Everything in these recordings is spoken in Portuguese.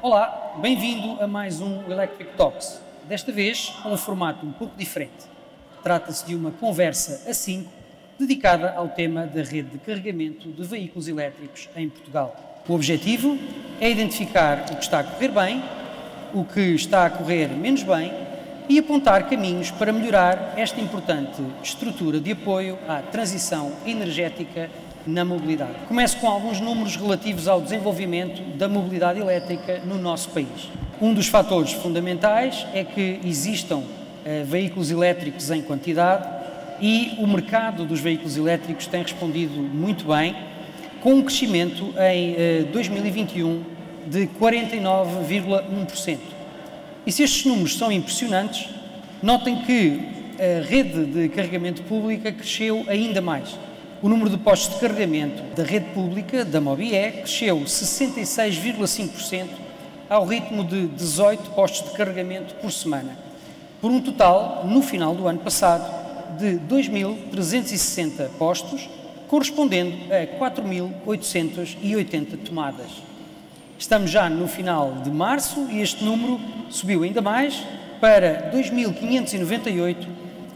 Olá, bem-vindo a mais um Electric Talks, desta vez com um formato um pouco diferente. Trata-se de uma conversa a 5, dedicada ao tema da rede de carregamento de veículos elétricos em Portugal. O objetivo é identificar o que está a correr bem, o que está a correr menos bem e apontar caminhos para melhorar esta importante estrutura de apoio à transição energética na mobilidade. Começo com alguns números relativos ao desenvolvimento da mobilidade elétrica no nosso país. Um dos fatores fundamentais é que existam veículos elétricos em quantidade e o mercado dos veículos elétricos tem respondido muito bem, com um crescimento em 2021 de 49,1%. E se estes números são impressionantes, notem que a rede de carregamento pública cresceu ainda mais. O número de postos de carregamento da rede pública, da MOBIE, cresceu 66,5% ao ritmo de 18 postos de carregamento por semana, por um total, no final do ano passado, de 2.360 postos, correspondendo a 4.880 tomadas. Estamos já no final de março e este número subiu ainda mais para 2.598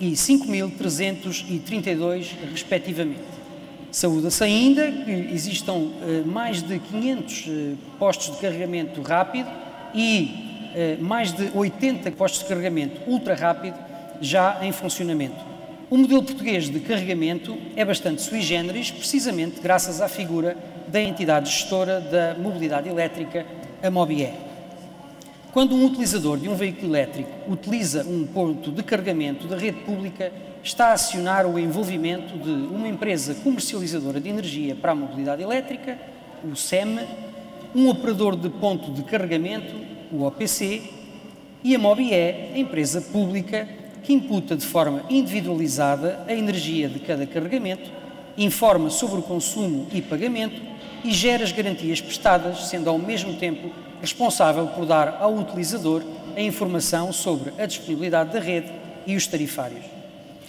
e 5.332, respectivamente. Saúda-se ainda que existam mais de 500 postos de carregamento rápido e mais de 80 postos de carregamento ultra rápido já em funcionamento. O modelo português de carregamento é bastante sui generis, precisamente graças à figura da entidade gestora da mobilidade elétrica, a MOBIE. Quando um utilizador de um veículo elétrico utiliza um ponto de carregamento da rede pública, está a acionar o envolvimento de uma empresa comercializadora de energia para a mobilidade elétrica, o SEM, um operador de ponto de carregamento, o OPC, e a MOBIE, a empresa pública que imputa de forma individualizada a energia de cada carregamento, informa sobre o consumo e pagamento e gera as garantias prestadas, sendo ao mesmo tempo responsável por dar ao utilizador a informação sobre a disponibilidade da rede e os tarifários.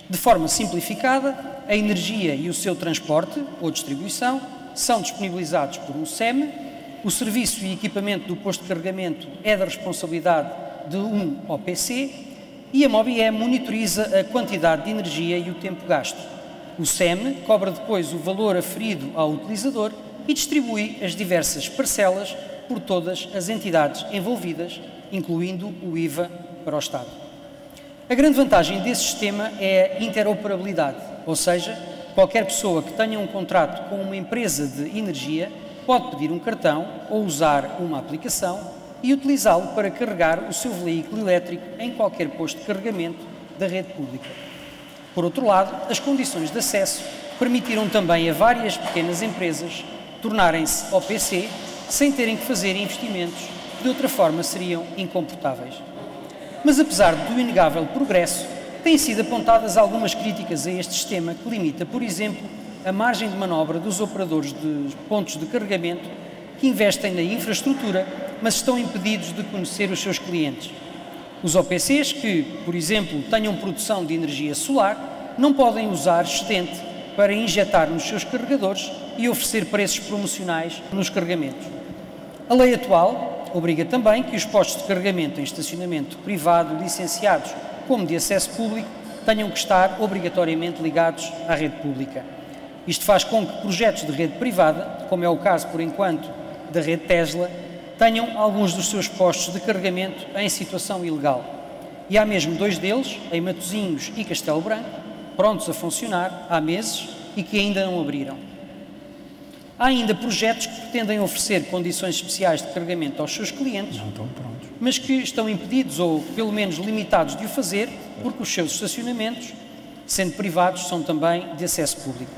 De forma simplificada, a energia e o seu transporte ou distribuição são disponibilizados por um SEM, o serviço e equipamento do posto de carregamento é da responsabilidade de um OPC e a MOBIE monitoriza a quantidade de energia e o tempo gasto. O SEM cobra depois o valor aferido ao utilizador e distribui as diversas parcelas por todas as entidades envolvidas, incluindo o IVA para o Estado. A grande vantagem desse sistema é a interoperabilidade, ou seja, qualquer pessoa que tenha um contrato com uma empresa de energia pode pedir um cartão ou usar uma aplicação e utilizá-lo para carregar o seu veículo elétrico em qualquer posto de carregamento da rede pública. Por outro lado, as condições de acesso permitiram também a várias pequenas empresas tornarem-se OPC sem terem que fazer investimentos que de outra forma seriam incomportáveis. Mas apesar do inegável progresso, têm sido apontadas algumas críticas a este sistema que limita, por exemplo, a margem de manobra dos operadores de pontos de carregamento que investem na infraestrutura, mas estão impedidos de conhecer os seus clientes. Os OPCs que, por exemplo, tenham produção de energia solar, não podem usar excedente para injetar nos seus carregadores e oferecer preços promocionais nos carregamentos. A lei atual obriga também que os postos de carregamento em estacionamento privado licenciados como de acesso público tenham que estar obrigatoriamente ligados à rede pública. Isto faz com que projetos de rede privada, como é o caso por enquanto da rede Tesla, tenham alguns dos seus postos de carregamento em situação ilegal. E há mesmo dois deles, em Matosinhos e Castelo Branco, prontos a funcionar há meses e que ainda não abriram. Há ainda projetos que pretendem oferecer condições especiais de carregamento aos seus clientes, mas que estão impedidos ou, pelo menos, limitados de o fazer porque os seus estacionamentos, sendo privados, são também de acesso público.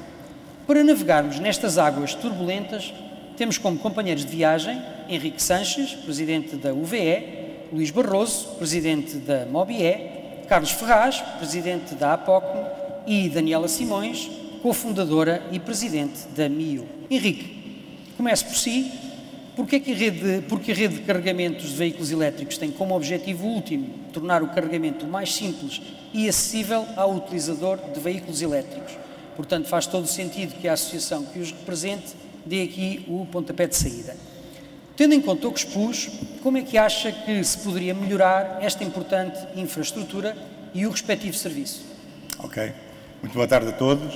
Para navegarmos nestas águas turbulentas, temos como companheiros de viagem Henrique Sanches, presidente da UVE, Luís Barroso, presidente da MOBIE, Carlos Ferraz, presidente da APOCME e Daniela Simões, cofundadora e presidente da MIO. Henrique, comece por si. Porque a rede de carregamentos de veículos elétricos tem como objetivo último tornar o carregamento mais simples e acessível ao utilizador de veículos elétricos. Portanto, faz todo o sentido que a associação que os represente dê aqui o pontapé de saída. Tendo em conta o que expus, como é que acha que se poderia melhorar esta importante infraestrutura e o respectivo serviço? Ok. Muito boa tarde a todos.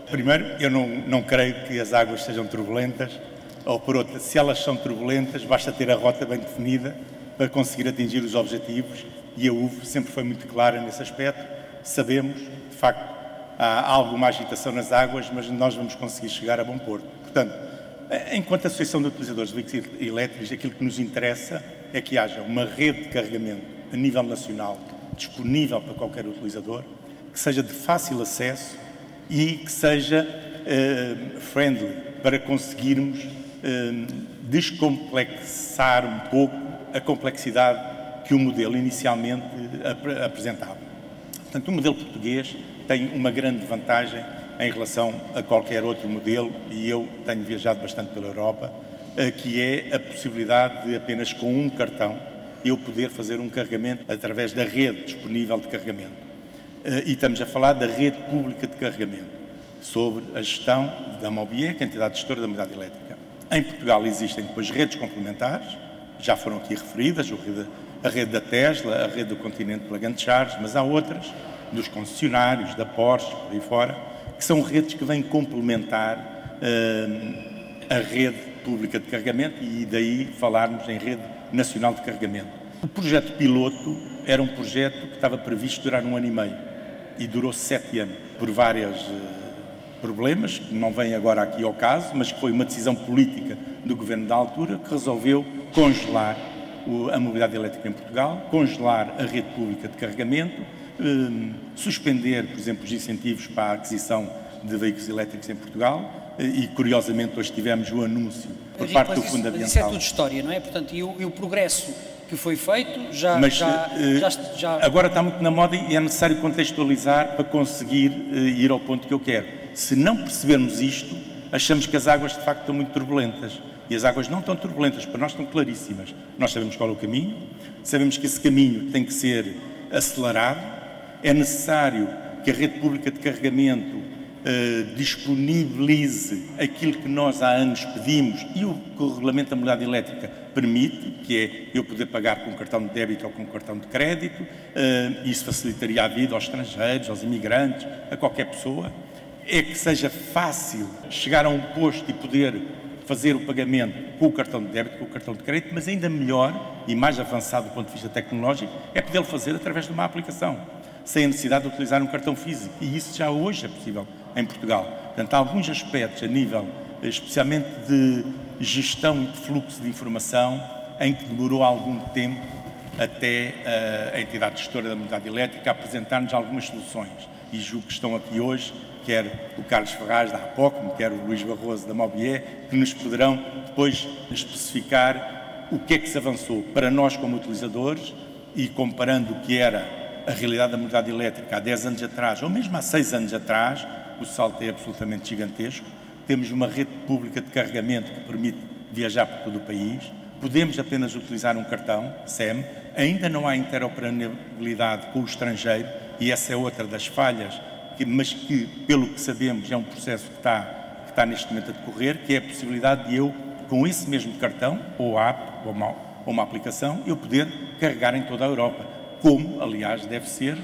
Primeiro, eu não creio que as águas sejam turbulentas, ou por outra, se elas são turbulentas, basta ter a rota bem definida para conseguir atingir os objetivos, e a UV sempre foi muito clara nesse aspecto. Sabemos, de facto, há alguma agitação nas águas, mas nós vamos conseguir chegar a bom porto. Portanto, enquanto Associação de Utilizadores de Veículos Elétricos, aquilo que nos interessa é que haja uma rede de carregamento a nível nacional disponível para qualquer utilizador, que seja de fácil acesso e que seja friendly, para conseguirmos descomplexar um pouco a complexidade que o modelo inicialmente apresentava. Portanto, o modelo português tem uma grande vantagem em relação a qualquer outro modelo, e eu tenho viajado bastante pela Europa, que é a possibilidade de apenas com um cartão eu poder fazer um carregamento através da rede disponível de carregamento. E estamos a falar da rede pública de carregamento, sobre a gestão da Mobie, que é a entidade gestora da mobilidade elétrica. Em Portugal existem depois redes complementares, já foram aqui referidas, a rede da Tesla, a rede do Continente Plug and Charge, mas há outras, dos concessionários, da Porsche, por aí fora, que são redes que vêm complementar a rede pública de carregamento, e daí falarmos em rede nacional de carregamento. O projeto piloto era um projeto que estava previsto durar 1 ano e meio e durou 7 anos, por vários problemas, que não vêm agora aqui ao caso, mas que foi uma decisão política do governo da altura que resolveu congelar a mobilidade elétrica em Portugal, congelar a rede pública de carregamento, suspender, por exemplo, os incentivos para a aquisição de veículos elétricos em Portugal, e curiosamente hoje tivemos o anúncio por parte do Fundo Ambiental. Isso é tudo história, não é? Portanto, e o progresso que foi feito já... Agora está muito na moda e é necessário contextualizar para conseguir ir ao ponto que eu quero. Se não percebermos isto, achamos que as águas de facto estão muito turbulentas. E as águas não estão turbulentas, para nós estão claríssimas. Nós sabemos qual é o caminho, sabemos que esse caminho tem que ser acelerado, é necessário que a rede pública de carregamento disponibilize aquilo que nós há anos pedimos e o que o Regulamento da Mobilidade Elétrica permite, que é eu poder pagar com um cartão de débito ou com um cartão de crédito. Isso facilitaria a vida aos estrangeiros, aos imigrantes, a qualquer pessoa. É que seja fácil chegar a um posto e poder fazer o pagamento com o cartão de débito, com o cartão de crédito, mas ainda melhor e mais avançado do ponto de vista tecnológico é poder fazer através de uma aplicação, sem a necessidade de utilizar um cartão físico. E isso já hoje é possível em Portugal. Portanto, há alguns aspectos a nível, especialmente de gestão e de fluxo de informação, em que demorou algum tempo até a entidade gestora da mobilidade elétrica apresentar-nos algumas soluções. E julgo que estão aqui hoje, quer o Carlos Ferraz da APOCM, quer o Luís Barroso da Mobie, que nos poderão depois especificar o que é que se avançou para nós como utilizadores, e comparando o que era a realidade da mobilidade elétrica há 10 anos atrás, ou mesmo há 6 anos atrás, o salto é absolutamente gigantesco. Temos uma rede pública de carregamento que permite viajar por todo o país, podemos apenas utilizar um cartão SEM, ainda não há interoperabilidade com o estrangeiro, e essa é outra das falhas, mas que, pelo que sabemos, é um processo que está neste momento a decorrer, que é a possibilidade de eu, com esse mesmo cartão, ou app, ou uma aplicação, eu poder carregar em toda a Europa, como, aliás, deve ser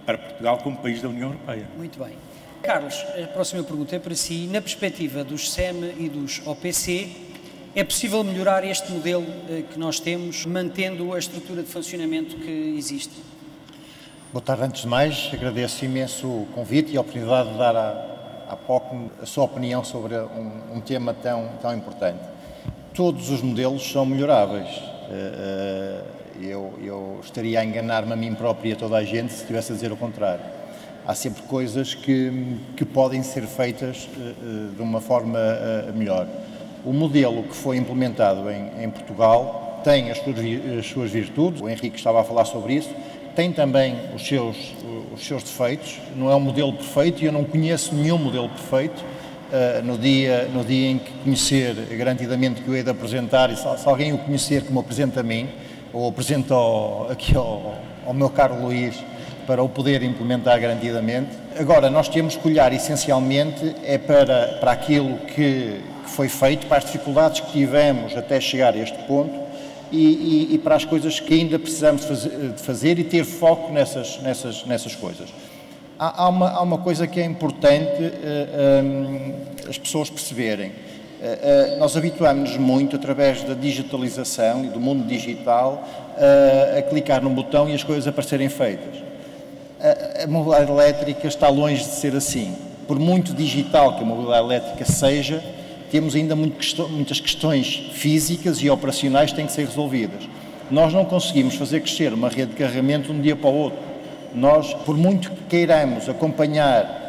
para Portugal como país da União Europeia. Muito bem. Carlos, a próxima pergunta é para si. Na perspectiva dos SEM e dos OPC, é possível melhorar este modelo que nós temos, mantendo a estrutura de funcionamento que existe? Boa tarde. Antes de mais, agradeço imenso o convite e a oportunidade de dar à POCM a sua opinião sobre um tema tão importante. Todos os modelos são melhoráveis. Eu estaria a enganar-me a mim próprio e a toda a gente se estivesse a dizer o contrário. Há sempre coisas que podem ser feitas de uma forma melhor. O modelo que foi implementado em Portugal tem as suas virtudes, o Henrique estava a falar sobre isso, tem também os seus defeitos, não é um modelo perfeito e eu não conheço nenhum modelo perfeito. No dia em que conhecer, garantidamente que eu hei de apresentar, e se alguém o conhecer como apresenta a mim, ou apresenta aqui ao meu caro Luís, para o poder implementar garantidamente. Agora, nós temos que olhar essencialmente para aquilo que que foi feito, para as dificuldades que tivemos até chegar a este ponto e para as coisas que ainda precisamos de fazer e ter foco nessas coisas. Há uma coisa que é importante as pessoas perceberem. Nós habituamos-nos muito, através da digitalização e do mundo digital, a clicar num botão e as coisas aparecerem feitas. A mobilidade elétrica está longe de ser assim. Por muito digital que a mobilidade elétrica seja, temos ainda muitas questões físicas e operacionais que têm que ser resolvidas. Nós não conseguimos fazer crescer uma rede de carregamento de um dia para o outro. Nós, por muito que queiramos acompanhar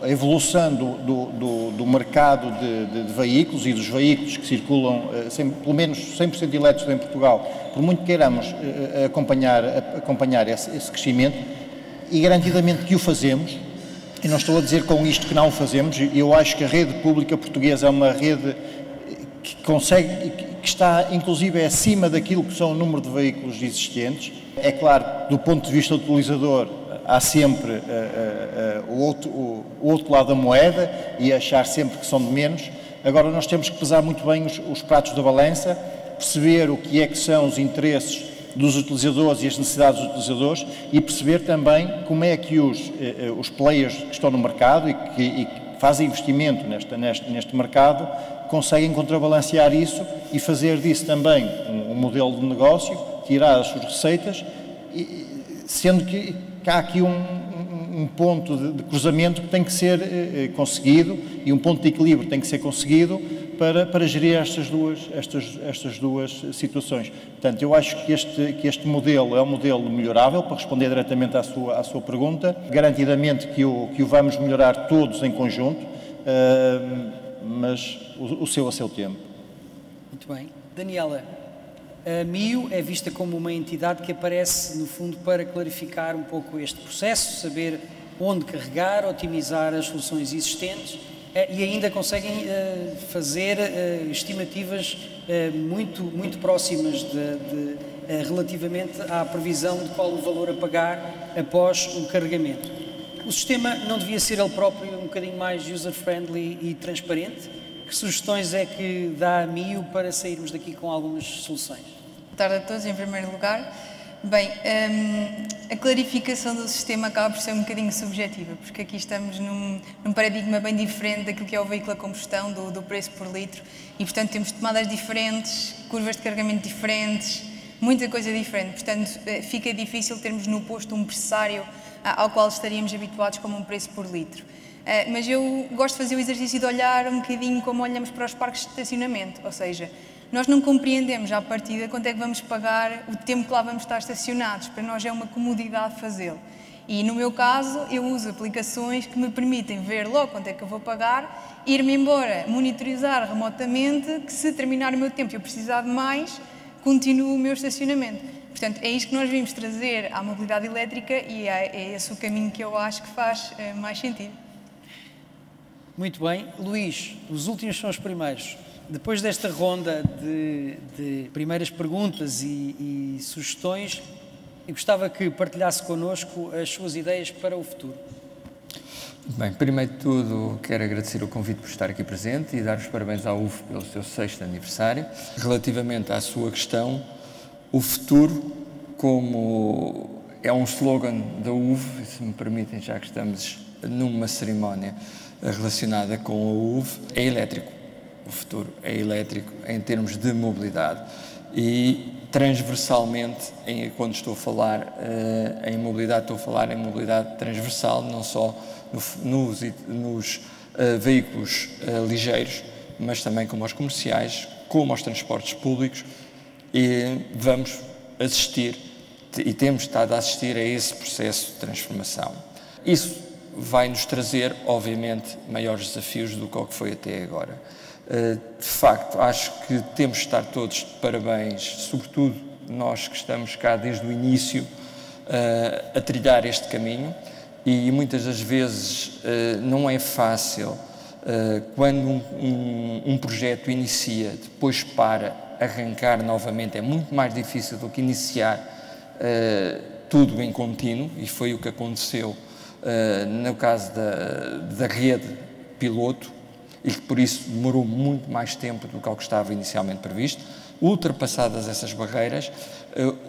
a evolução do mercado de veículos e dos veículos que circulam, pelo menos 100% elétricos em Portugal, por muito que queiramos acompanhar esse crescimento, e garantidamente que o fazemos, e não estou a dizer com isto que não o fazemos, eu acho que a rede pública portuguesa é uma rede que consegue, que está inclusive acima daquilo que são o número de veículos existentes. É claro, do ponto de vista do utilizador, há sempre o outro lado da moeda e achar sempre que são de menos. Agora nós temos que pesar muito bem os pratos da balança, perceber o que é que são os interesses dos utilizadores e as necessidades dos utilizadores e perceber também como é que os players que estão no mercado e que fazem investimento neste mercado conseguem contrabalancear isso e fazer disso também um modelo de negócio, tirar as suas receitas, sendo que há aqui um ponto de cruzamento que tem que ser conseguido e um ponto de equilíbrio que tem que ser conseguido para gerir estas duas situações. Portanto, eu acho que este modelo é um modelo melhorável, para responder diretamente à sua pergunta, garantidamente que o vamos melhorar todos em conjunto, mas o seu a seu tempo. Muito bem. Daniela, a MIO é vista como uma entidade que aparece, no fundo, para clarificar um pouco este processo, saber onde carregar, otimizar as soluções existentes e ainda conseguem fazer estimativas muito próximas relativamente à previsão de qual o valor a pagar após o carregamento. O sistema não devia ser ele próprio um bocadinho mais user-friendly e transparente? Que sugestões é que dá a MIO para sairmos daqui com algumas soluções? Boa tarde a todos, em primeiro lugar. Bem, a clarificação do sistema acaba por ser um bocadinho subjetiva, porque aqui estamos num paradigma bem diferente daquilo que é o veículo a combustão, do preço por litro, e portanto temos tomadas diferentes, curvas de carregamento diferentes, muita coisa diferente, portanto fica difícil termos no posto um pressário ao qual estaríamos habituados como um preço por litro. Mas eu gosto de fazer o exercício de olhar um bocadinho como olhamos para os parques de estacionamento, ou seja, nós não compreendemos à partida quanto é que vamos pagar o tempo que lá vamos estar estacionados. Para nós é uma comodidade fazê-lo. E no meu caso, eu uso aplicações que me permitem ver logo quanto é que eu vou pagar, ir-me embora, monitorizar remotamente, que se terminar o meu tempo e eu precisar de mais, continuo o meu estacionamento. Portanto, é isto que nós vimos trazer à mobilidade elétrica e é esse o caminho que eu acho que faz mais sentido. Muito bem. Luís, os últimos são os primeiros. Depois desta ronda de primeiras perguntas e sugestões, eu gostava que partilhasse connosco as suas ideias para o futuro. Bem, primeiro de tudo, quero agradecer o convite por estar aqui presente e dar os parabéns à UV pelo seu 6º aniversário. Relativamente à sua questão, o futuro, como é um slogan da UV, se me permitem, já que estamos numa cerimónia relacionada com a UV, é elétrico. O futuro é elétrico em termos de mobilidade e transversalmente, quando estou a falar em mobilidade, estou a falar em mobilidade transversal, não só nos veículos ligeiros, mas também como aos comerciais, como aos transportes públicos, e vamos assistir e temos estado a assistir a esse processo de transformação. Isso vai nos trazer, obviamente, maiores desafios do que o que foi até agora. De facto, acho que temos de estar todos de parabéns, sobretudo nós que estamos cá desde o início a trilhar este caminho, e muitas das vezes não é fácil quando um projeto inicia, depois para arrancar novamente, é muito mais difícil do que iniciar tudo em contínuo, e foi o que aconteceu no caso da rede piloto. e que por isso demorou muito mais tempo do que o que estava inicialmente previsto. Ultrapassadas essas barreiras,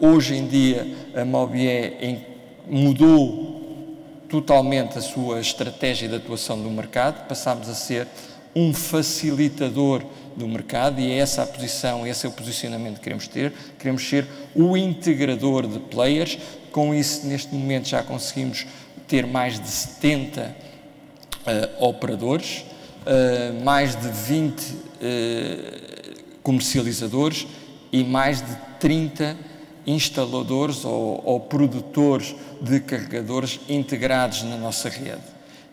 hoje em dia a Mobié mudou totalmente a sua estratégia de atuação no mercado, passámos a ser um facilitador do mercado e é essa a posição, esse é o posicionamento que queremos ter. Queremos ser o integrador de players. Com isso, neste momento, já conseguimos ter mais de 70 operadores, mais de 20 comercializadores e mais de 30 instaladores ou produtores de carregadores integrados na nossa rede.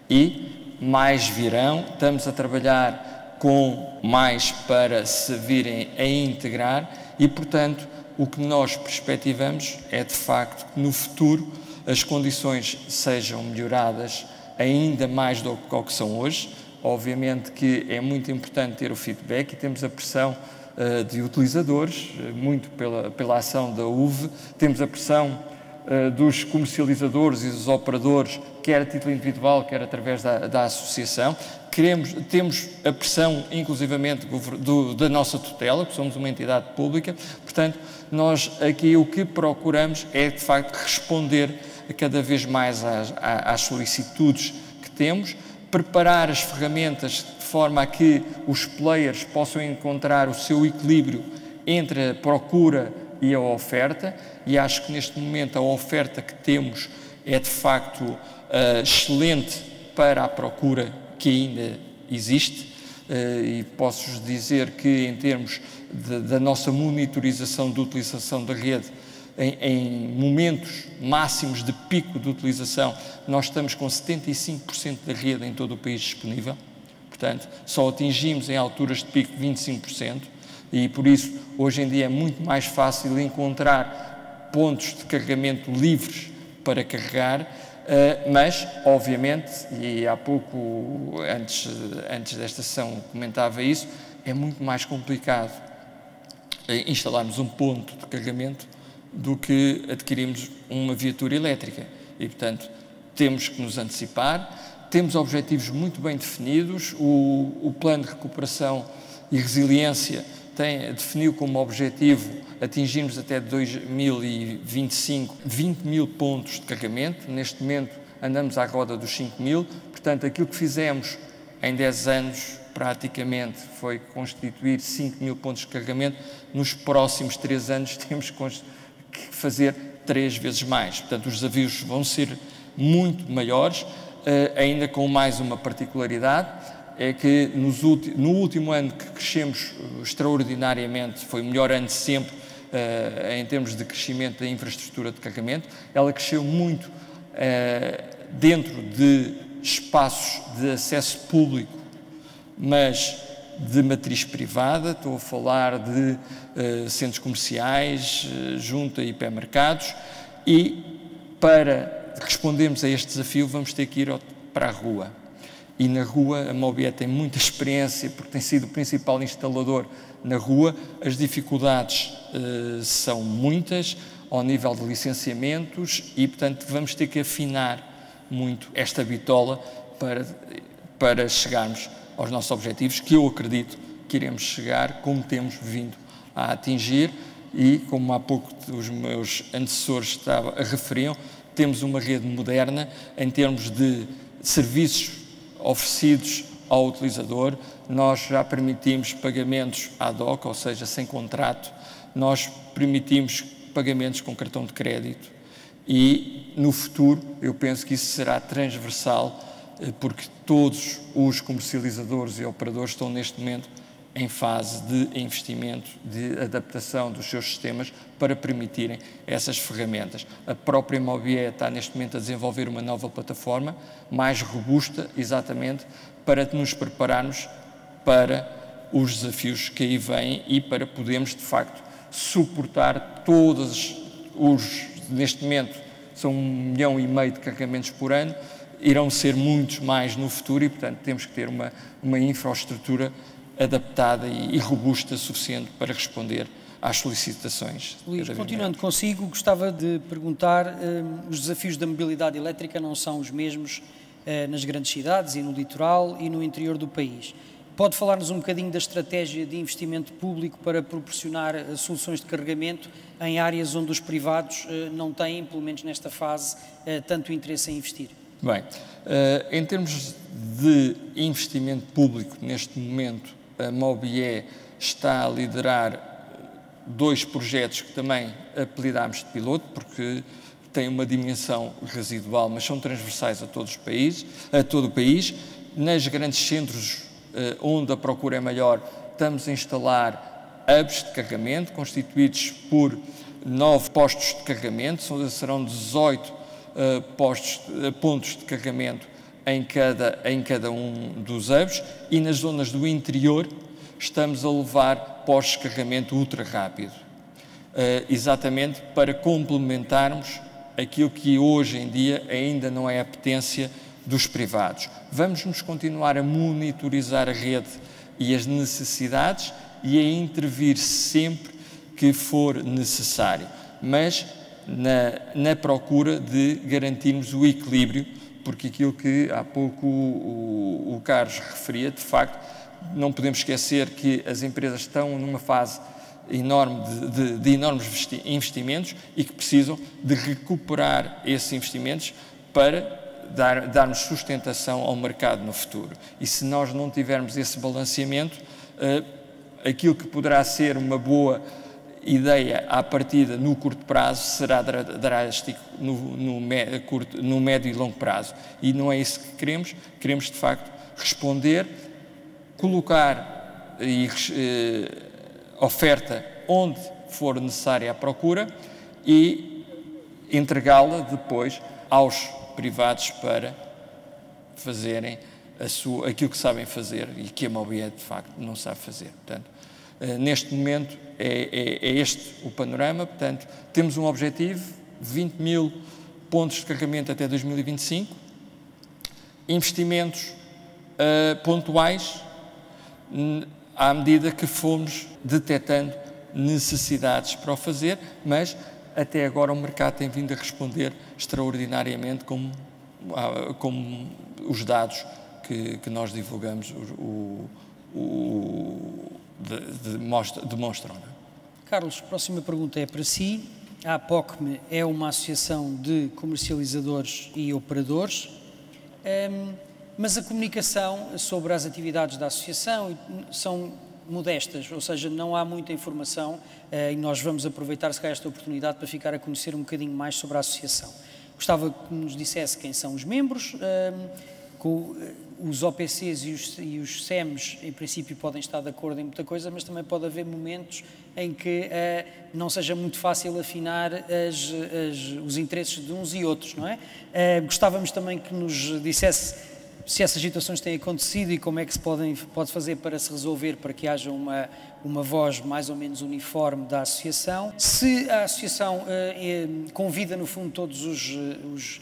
E mais virão, estamos a trabalhar com mais para se virem a integrar e, portanto, o que nós perspectivamos é, de facto, que no futuro as condições sejam melhoradas ainda mais do que são hoje. Obviamente que é muito importante ter o feedback e temos a pressão de utilizadores, muito pela ação da UV, temos a pressão dos comercializadores e dos operadores, quer a título individual, quer através da associação. Temos a pressão, inclusivamente, da nossa tutela, que somos uma entidade pública. Portanto, nós aqui o que procuramos é, de facto, responder cada vez mais às solicitudes que temos, preparar as ferramentas de forma a que os players possam encontrar o seu equilíbrio entre a procura e a oferta, e acho que neste momento a oferta que temos é de facto excelente para a procura que ainda existe, e posso-vos dizer que em termos da nossa monitorização de utilização da rede, em momentos máximos de pico de utilização, nós estamos com 75% da rede em todo o país disponível, portanto, só atingimos em alturas de pico 25%, e por isso, hoje em dia é muito mais fácil encontrar pontos de carregamento livres para carregar, mas, obviamente, e há pouco, antes desta sessão comentava isso, é muito mais complicado instalarmos um ponto de carregamento do que adquirirmos uma viatura elétrica. E, portanto, temos que nos antecipar, temos objetivos muito bem definidos, o plano de recuperação e resiliência definiu como objetivo atingirmos até 2025 20 mil pontos de carregamento. Neste momento andamos à roda dos 5 mil, portanto aquilo que fizemos em 10 anos praticamente foi constituir 5 mil pontos de carregamento. Nos próximos 3 anos temos que fazer 3 vezes mais, portanto os desafios vão ser muito maiores, ainda com mais uma particularidade, é que no último ano que crescemos extraordinariamente, foi o melhor ano de sempre em termos de crescimento da infraestrutura de carregamento, ela cresceu muito dentro de espaços de acesso público, mas de matriz privada, estou a falar de centros comerciais, junto a hipermercados, e para respondermos a este desafio vamos ter que ir para a rua. E na rua a Mobié tem muita experiência, porque tem sido o principal instalador na rua. As dificuldades são muitas ao nível de licenciamentos e, portanto, vamos ter que afinar muito esta bitola para chegarmos aos nossos objetivos, que eu acredito que iremos chegar como temos vindo a atingir e, como há pouco os meus antecessores referiam, temos uma rede moderna em termos de serviços oferecidos ao utilizador. Nós já permitimos pagamentos ad hoc, ou seja, sem contrato, nós permitimos pagamentos com cartão de crédito e no futuro eu penso que isso será transversal, porque todos os comercializadores e operadores estão neste momento em fase de investimento, de adaptação dos seus sistemas para permitirem essas ferramentas. A própria Mobié está neste momento a desenvolver uma nova plataforma, mais robusta, exatamente, para nos prepararmos para os desafios que aí vêm e para podermos, de facto, suportar todos neste momento, são 1,5 milhão de carregamentos por ano, irão ser muitos mais no futuro e, portanto, temos que ter uma infraestrutura adaptada e robusta suficiente para responder às solicitações. Luís, continuando consigo, gostava de perguntar, os desafios da mobilidade elétrica não são os mesmos nas grandes cidades e no litoral e no interior do país. Pode falar-nos um bocadinho da estratégia de investimento público para proporcionar soluções de carregamento em áreas onde os privados não têm, pelo menos nesta fase, tanto interesse em investir? Bem, em termos de investimento público, neste momento, a Mobie está a liderar 2 projetos que também apelidámos de piloto, porque têm uma dimensão residual, mas são transversais a todo o país. Nos grandes centros onde a procura é maior, estamos a instalar hubs de carregamento, constituídos por 9 postos de carregamento, serão 18 pontos de carregamento em cada um dos hubs, e nas zonas do interior estamos a levar postos de carregamento ultra rápido, exatamente para complementarmos aquilo que hoje em dia ainda não é a apetência dos privados. Vamos continuar a monitorizar a rede e as necessidades e a intervir sempre que for necessário, mas na procura de garantirmos o equilíbrio, porque aquilo que há pouco o Carlos referia, de facto, não podemos esquecer que as empresas estão numa fase enorme de enormes investimentos e que precisam de recuperar esses investimentos para darmos sustentação ao mercado no futuro. E se nós não tivermos esse balanceamento, aquilo que poderá ser uma boa ideia à partida no curto prazo será drástico no médio e longo prazo. E não é isso que queremos. Queremos, de facto, responder, colocar oferta onde for necessária a procura e entregá-la depois aos privados para fazerem aquilo que sabem fazer e que a Mobie, de facto, não sabe fazer. Portanto, neste momento é este o panorama. Portanto, temos um objetivo, 20 mil pontos de carregamento até 2025, investimentos pontuais à medida que fomos detectando necessidades para o fazer, mas até agora o mercado tem vindo a responder extraordinariamente como os dados que nós divulgamos demonstram. Carlos, a próxima pergunta é para si. A APOCME é uma associação de comercializadores e operadores, mas a comunicação sobre as atividades da associação são modestas, ou seja, não há muita informação e nós vamos aproveitar se calhar esta oportunidade para ficar a conhecer um bocadinho mais sobre a associação. Gostava que nos dissesse quem são os membros, os OPCs e os SEMs, em princípio, podem estar de acordo em muita coisa, mas também pode haver momentos em que não seja muito fácil afinar os interesses de uns e outros, não é? Gostávamos também que nos dissesse se essas situações têm acontecido e como é que se pode fazer para se resolver, para que haja uma voz mais ou menos uniforme da associação. Se a associação convida, no fundo, todos os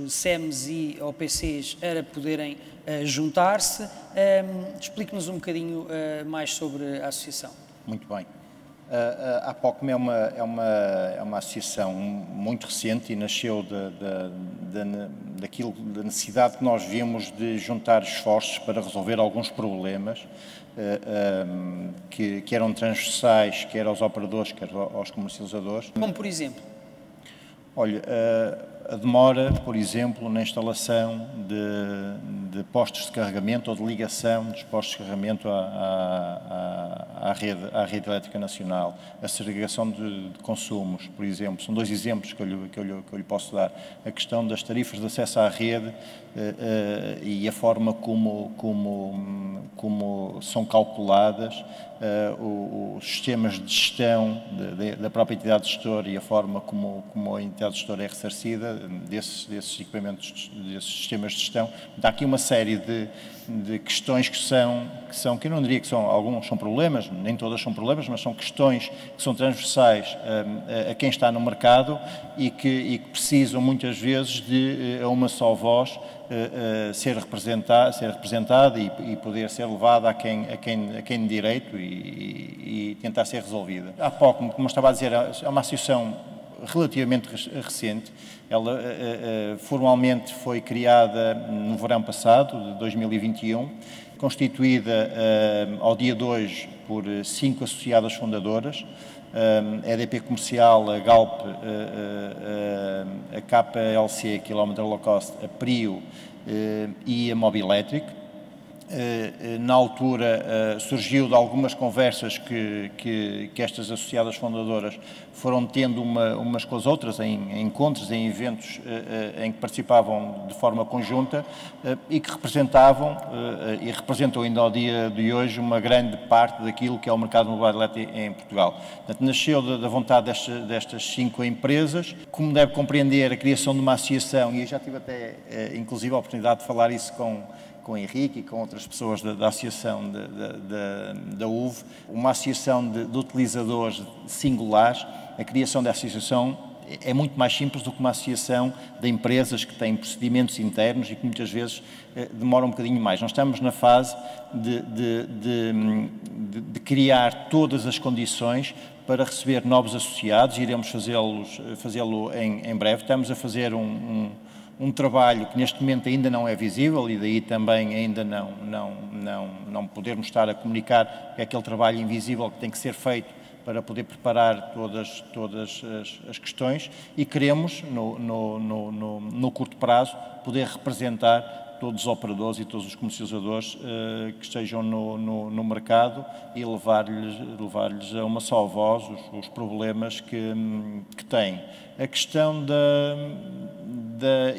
SEMs e OPCs a poderem juntar-se, explique-nos um bocadinho mais sobre a associação. Muito bem. A APOCME é uma associação muito recente e nasceu da necessidade que nós vimos de juntar esforços para resolver alguns problemas que eram transversais, quer aos operadores, quer aos comercializadores. Como por exemplo? Olha, a demora, por exemplo, na instalação de postos de carregamento ou de ligação dos postos de carregamento à rede elétrica nacional, a segregação de consumos, por exemplo, são 2 exemplos que eu lhe posso dar. A questão das tarifas de acesso à rede e a forma como são calculadas, os sistemas de gestão da própria entidade gestora e a forma como a entidade gestora é ressarcida desses equipamentos, desses sistemas de gestão. Há aqui uma série de questões que eu não diria que são, alguns são problemas, nem todas são problemas, mas são questões que são transversais a quem está no mercado e que precisam muitas vezes de uma só voz ser representada e poder ser levada a quem de direito e tentar ser resolvida. Há pouco, como eu estava a dizer, é uma associação relativamente recente. Ela formalmente foi criada no verão passado, de 2021, constituída ao dia de hoje por 5 associadas fundadoras, a EDP Comercial, a Galp, a KLC, Kilometer Low Cost, a Prio e a Mobilétrico. Na altura surgiu de algumas conversas que estas associadas fundadoras foram tendo umas com as outras, em encontros, em eventos em que participavam de forma conjunta e que representavam e representam ainda ao dia de hoje uma grande parte daquilo que é o mercado mobiliário elétrico em Portugal. Portanto, nasceu da vontade destas 5 empresas. Como deve compreender, a criação de uma associação, e eu já tive até inclusive a oportunidade de falar isso com o Henrique e com outras pessoas da associação da UV, uma associação de utilizadores singulares. A criação dessa associação é muito mais simples do que uma associação de empresas que têm procedimentos internos e que muitas vezes demoram um bocadinho mais. Nós estamos na fase de criar todas as condições para receber novos associados, iremos fazê-lo em breve. Estamos a fazer um trabalho que neste momento ainda não é visível e daí também ainda não podermos estar a comunicar que é aquele trabalho invisível que tem que ser feito para poder preparar todas as questões, e queremos, no curto prazo, poder representar todos os operadores e todos os comercializadores que estejam no mercado e levar-lhes a uma só voz os problemas que têm. A questão da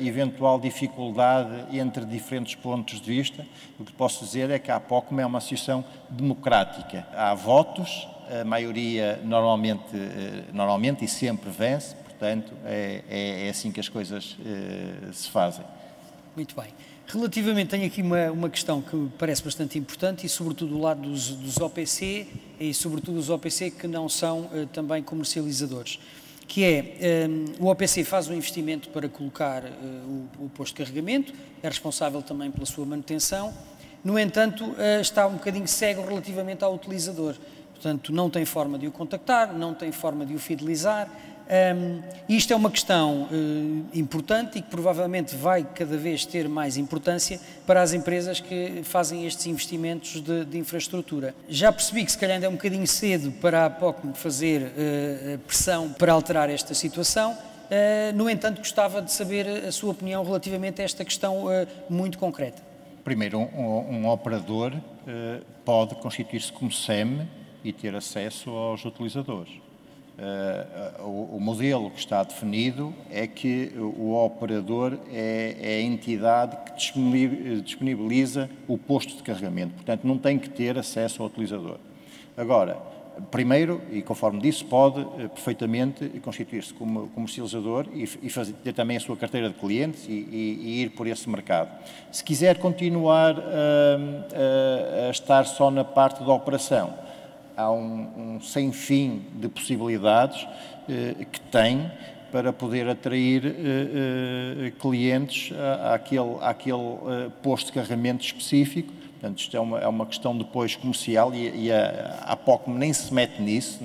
eventual dificuldade entre diferentes pontos de vista, o que posso dizer é que a APOCM é uma associação democrática. Há votos, a maioria normalmente e sempre vence, portanto é assim que as coisas se fazem. Muito bem. Relativamente, tenho aqui uma questão que me parece bastante importante e sobretudo do lado dos OPC e sobretudo os OPC que não são também comercializadores, que é o OPC faz um investimento para colocar o posto de carregamento, é responsável também pela sua manutenção, no entanto está um bocadinho cego relativamente ao utilizador, portanto não tem forma de o contactar, não tem forma de o fidelizar. Isto é uma questão importante e que provavelmente vai cada vez ter mais importância para as empresas que fazem estes investimentos de infraestrutura. Já percebi que se calhar ainda é um bocadinho cedo para a APOCM fazer pressão para alterar esta situação, no entanto gostava de saber a sua opinião relativamente a esta questão muito concreta. Primeiro, um operador pode constituir-se como SEM e ter acesso aos utilizadores. O modelo que está definido é que o operador é a entidade que disponibiliza o posto de carregamento, portanto não tem que ter acesso ao utilizador. Agora, primeiro, e conforme disse, pode perfeitamente constituir-se como comercializador e ter também a sua carteira de clientes e ir por esse mercado. Se quiser continuar a estar só na parte da operação, há um sem fim de possibilidades que tem para poder atrair clientes àquele posto de carregamento específico. Portanto, isto é uma questão depois comercial e a APOCM nem se mete nisso,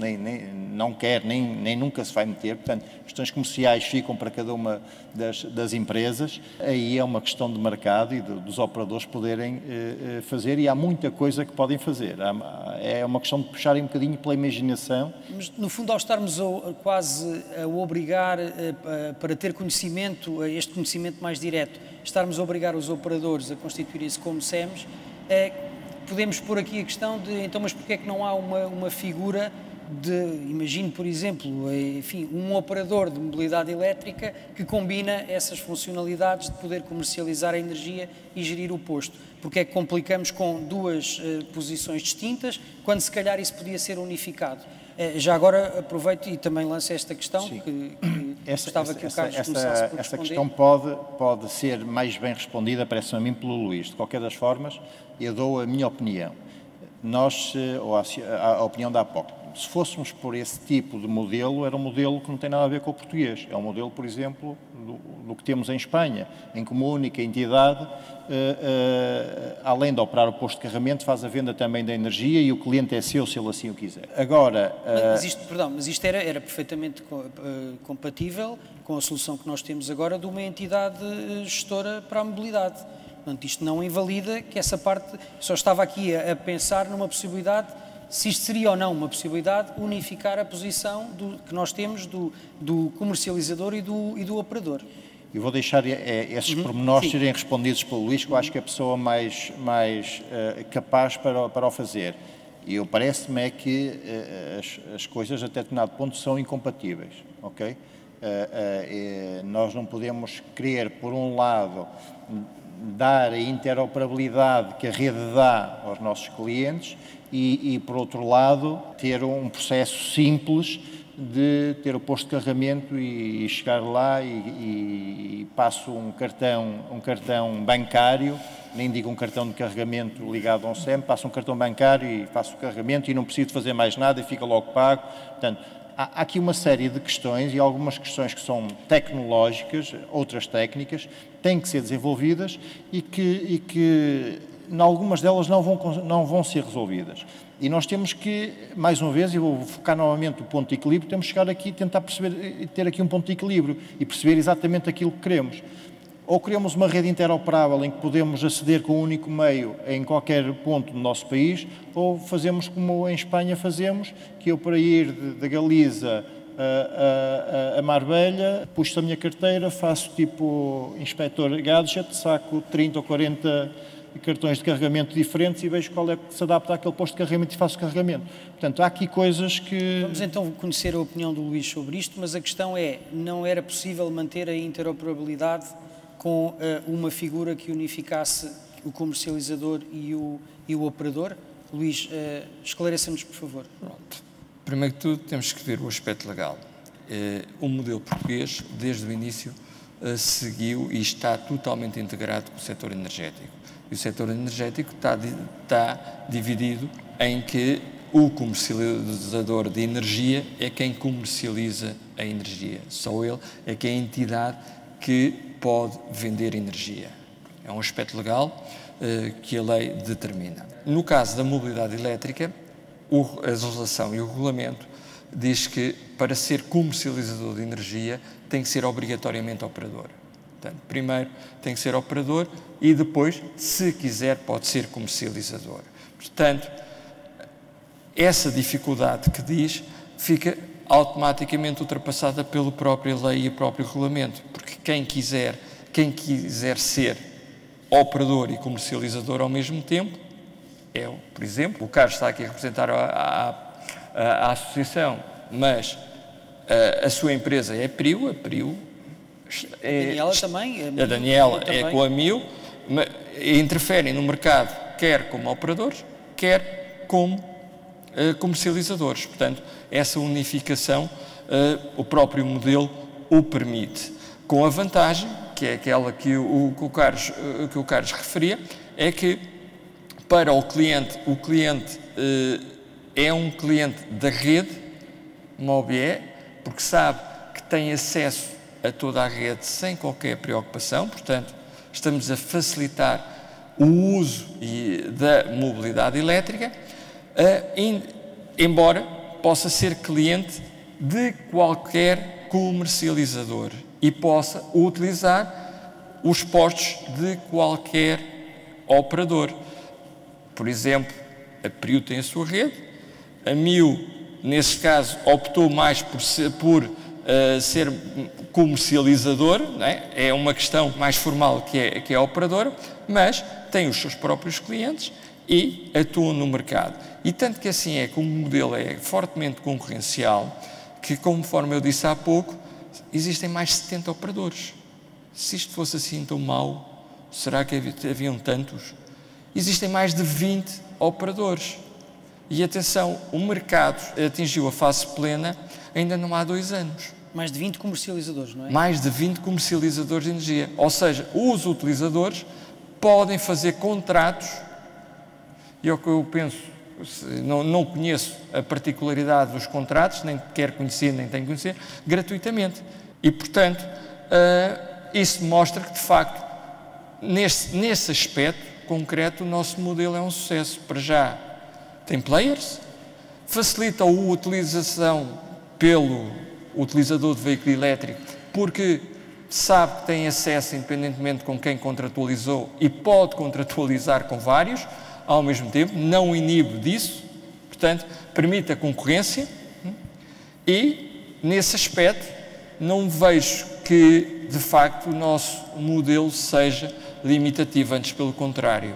não quer, nem nunca se vai meter. Portanto, questões comerciais ficam para cada uma das empresas. Aí é uma questão de mercado e dos operadores poderem fazer, e há muita coisa que podem fazer. É uma questão de puxarem um bocadinho pela imaginação. Mas, no fundo, ao estarmos quase a obrigar para ter conhecimento, este conhecimento mais direto, estarmos a obrigar os operadores a constituírem-se como SEMs, podemos pôr aqui a questão de, então, mas porque é que não há uma figura imagino, por exemplo, enfim, um operador de mobilidade elétrica que combina essas funcionalidades de poder comercializar a energia e gerir o posto? Porque é que complicamos com duas posições distintas, quando se calhar isso podia ser unificado? Já agora aproveito e também lanço esta questão, que gostava que o Carlos começasse por responder. Esta questão pode ser mais bem respondida, parece-me a mim, pelo Luís. De qualquer das formas, eu dou a minha opinião. Ou a opinião da APOCM. Se fôssemos por esse tipo de modelo, era um modelo que não tem nada a ver com o português. É um modelo, por exemplo, do que temos em Espanha, em que uma única entidade, além de operar o posto de carregamento, faz a venda também da energia e o cliente é seu, se ele assim o quiser. Agora... Mas isto era perfeitamente compatível com a solução que nós temos agora de uma entidade gestora para a mobilidade. Portanto, isto não invalida que essa parte, só estava aqui a pensar numa possibilidade, se isto seria ou não uma possibilidade, unificar a posição que nós temos do comercializador e do operador. Eu vou deixar esses pormenores serem respondidos pelo Luís, que eu acho que é a pessoa mais capaz para o fazer. E parece-me que as coisas até determinado ponto são incompatíveis, ok? Nós não podemos querer, por um lado, dar a interoperabilidade que a rede dá aos nossos clientes e por outro lado, ter um processo simples de ter o posto de carregamento e chegar lá e passo um cartão bancário, nem digo um cartão de carregamento ligado a um SEM, passo um cartão bancário e faço o carregamento e não preciso fazer mais nada e fica logo pago. Portanto, há aqui uma série de questões e algumas questões que são tecnológicas, outras técnicas, têm que ser desenvolvidas e que em algumas delas não vão ser resolvidas. E nós temos que, mais uma vez, e vou focar novamente o ponto de equilíbrio, temos que chegar aqui e tentar perceber, ter aqui um ponto de equilíbrio e perceber exatamente aquilo que queremos. Ou queremos uma rede interoperável em que podemos aceder com um único meio em qualquer ponto do nosso país, ou fazemos como em Espanha fazemos, que eu para ir da Galiza a Marbella, puxo a minha carteira, faço tipo inspector gadget, saco 30 ou 40 cartões de carregamento diferentes e vejo qual é que se adapta àquele posto de carregamento e faço o carregamento. Portanto, há aqui coisas que... Vamos então conhecer a opinião do Luís sobre isto, mas a questão é, não era possível manter a interoperabilidade com uma figura que unificasse o comercializador e o operador? Luís, esclareça-nos, por favor. Pronto. Primeiro que tudo, temos que ver o aspecto legal. O modelo português, desde o início, seguiu e está totalmente integrado com o setor energético. E o setor energético está dividido em que o comercializador de energia é quem comercializa a energia. Só ele é que é a entidade que pode vender energia. É um aspecto legal que a lei determina. No caso da mobilidade elétrica, a legislação e o regulamento diz que para ser comercializador de energia tem que ser obrigatoriamente operador. Portanto, primeiro tem que ser operador e depois, se quiser, pode ser comercializador. Portanto, essa dificuldade que diz fica automaticamente ultrapassada pela própria lei e o próprio regulamento, porque quem quiser ser operador e comercializador ao mesmo tempo, por exemplo, o Carlos está aqui a representar a associação, mas a sua empresa é a PRIO, a Daniela também. A Daniela é com a MIL, interferem no mercado quer como operadores, quer como comercializadores. Portanto, essa unificação, o próprio modelo o permite. Com a vantagem, que é aquela que o Carlos referia, é que para o cliente é um cliente da rede Mobié, porque sabe que tem acesso a toda a rede sem qualquer preocupação, portanto, estamos a facilitar o uso da mobilidade elétrica, embora possa ser cliente de qualquer comercializador e possa utilizar os postos de qualquer operador. Por exemplo, a PRIO tem a sua rede, a MIL, nesse caso, optou mais por ser comercializador, não é? É uma questão mais formal que é a operadora, mas tem os seus próprios clientes e atuam no mercado. E tanto que assim é que o modelo é fortemente concorrencial, que conforme eu disse há pouco, existem mais de 70 operadores. Se isto fosse assim tão mau, será que haviam tantos? Existem mais de 20 operadores. E atenção, o mercado atingiu a fase plena ainda não há 2 anos. Mais de 20 comercializadores, não é? Mais de 20 comercializadores de energia. Ou seja, os utilizadores podem fazer contratos, e é o que eu penso, não conheço a particularidade dos contratos, nem quero conhecer, nem tenho que conhecer, gratuitamente. E, portanto, isso mostra que, de facto, nesse aspecto concreto, o nosso modelo é um sucesso. Para já, tem players, facilita a utilização pelo utilizador de veículo elétrico, porque sabe que tem acesso independentemente com quem contratualizou e pode contratualizar com vários ao mesmo tempo, não inibe disso, portanto, permite a concorrência e, nesse aspecto, não vejo que, de facto, o nosso modelo seja limitativo, antes pelo contrário.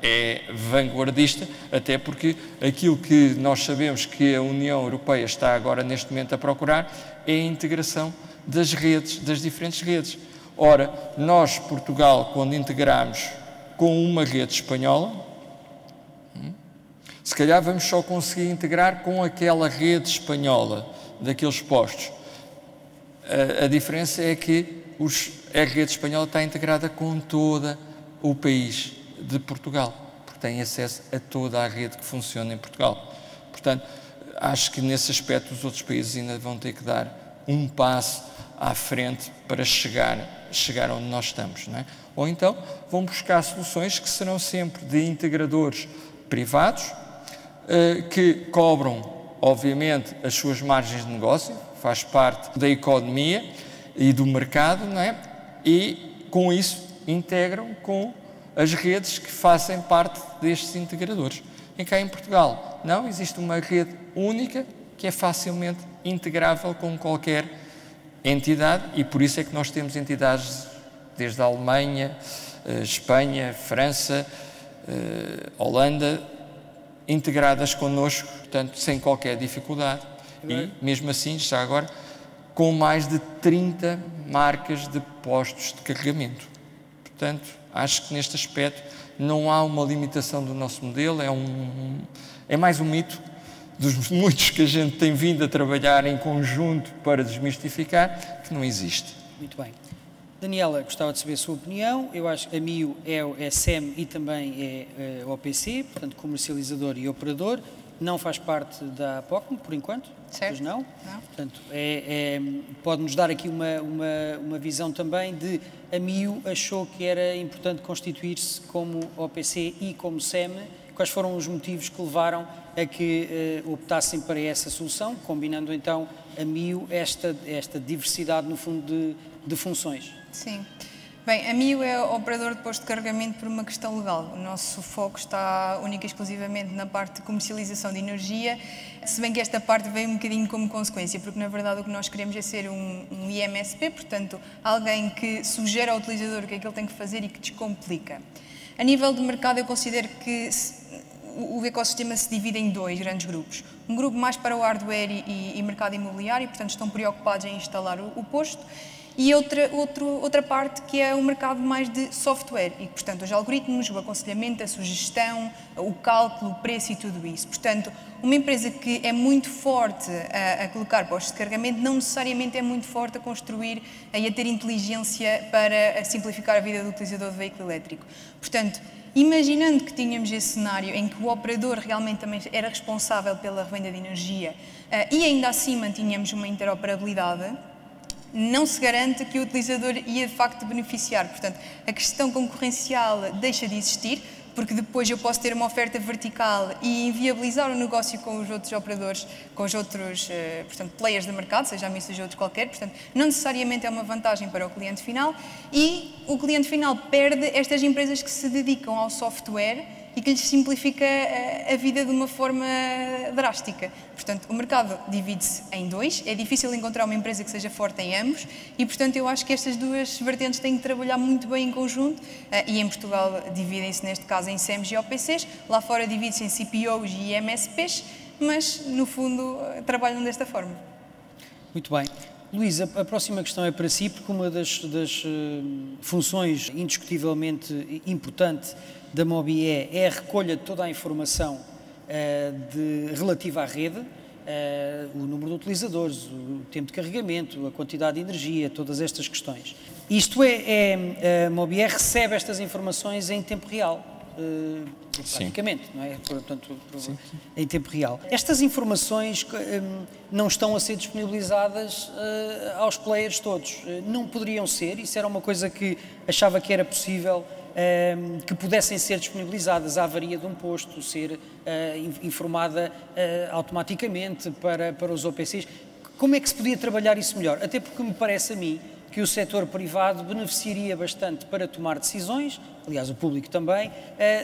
É vanguardista, até porque aquilo que nós sabemos que a União Europeia está agora, neste momento, a procurar é a integração das redes, das diferentes redes. Ora, nós, Portugal, quando integramos com uma rede espanhola, se calhar vamos só conseguir integrar com aquela rede espanhola daqueles postos. A diferença é que a rede espanhola está integrada com todo o país de Portugal, porque tem acesso a toda a rede que funciona em Portugal. Portanto, acho que nesse aspecto os outros países ainda vão ter que dar um passo à frente para chegar onde nós estamos, não é? Ou então vão buscar soluções que serão sempre de integradores privados, que cobram, obviamente, as suas margens de negócio, faz parte da economia e do mercado, não é? E com isso integram com as redes que fazem parte destes integradores. E cá em Portugal não, existe uma rede única que é facilmente integrável com qualquer entidade, e por isso é que nós temos entidades desde a Alemanha, Espanha, França, Holanda, integradas connosco, portanto, sem qualquer dificuldade. E, mesmo assim, já agora, com mais de 30 marcas de postos de carregamento. Portanto, acho que neste aspecto não há uma limitação do nosso modelo, é mais um mito dos muitos que a gente tem vindo a trabalhar em conjunto para desmistificar, que não existe. Muito bem. Daniela, gostava de saber a sua opinião. Eu acho que a MIO é SEM e também é OPC, portanto, comercializador e operador. Não faz parte da APOCM, por enquanto? Certo. Pois não? Não. Portanto, pode-nos dar aqui uma visão também de a MIO achou que era importante constituir-se como OPC e como SEM. Quais foram os motivos que levaram a que optassem para essa solução, combinando então a MIO esta diversidade, no fundo, de funções? Sim. Bem, a MIO é operador de posto de carregamento por uma questão legal. O nosso foco está única e exclusivamente na parte de comercialização de energia, se bem que esta parte veio um bocadinho como consequência, porque na verdade o que nós queremos é ser um IMSP, portanto, alguém que sugere ao utilizador o que é que ele tem que fazer e que descomplica. A nível de mercado, eu considero que o ecossistema se divide em dois grandes grupos. Um grupo mais para o hardware e mercado imobiliário, portanto estão preocupados em instalar o posto, e outra parte que é o mercado mais de software, e portanto os algoritmos, o aconselhamento, a sugestão, o cálculo, o preço e tudo isso. Portanto, uma empresa que é muito forte a colocar postos de carregamento não necessariamente é muito forte a construir e a ter inteligência para simplificar a vida do utilizador de veículo elétrico. Portanto, imaginando que tínhamos esse cenário em que o operador realmente também era responsável pela revenda de energia e ainda assim mantínhamos uma interoperabilidade, não se garante que o utilizador ia de facto beneficiar. Portanto, a questão concorrencial deixa de existir, porque depois eu posso ter uma oferta vertical e inviabilizar o negócio com os outros operadores, com os outros portanto, players do mercado, seja a mim, seja outro qualquer. Portanto, não necessariamente é uma vantagem para o cliente final, e o cliente final perde estas empresas que se dedicam ao software e que lhes simplifica a vida de uma forma drástica. Portanto, o mercado divide-se em dois, é difícil encontrar uma empresa que seja forte em ambos e, portanto, eu acho que estas duas vertentes têm que trabalhar muito bem em conjunto e em Portugal dividem-se, neste caso, em SEMs e OPCs, lá fora divide-se em CPOs e MSPs, mas, no fundo, trabalham desta forma. Muito bem. Luís, a próxima questão é para si, porque uma das funções indiscutivelmente importante da MOBIE é a recolha de toda a informação relativa à rede, o número de utilizadores, o tempo de carregamento, a quantidade de energia, todas estas questões. Isto a MOBIE recebe estas informações em tempo real, praticamente, não é? Portanto, em tempo real. Estas informações não estão a ser disponibilizadas aos players todos. Não poderiam ser, isso era uma coisa que achava que era possível, que pudessem ser disponibilizadas à avaria de um posto, ser informada automaticamente para os OPCs. Como é que se podia trabalhar isso melhor? Até porque me parece a mim que o setor privado beneficiaria bastante para tomar decisões, aliás o público também,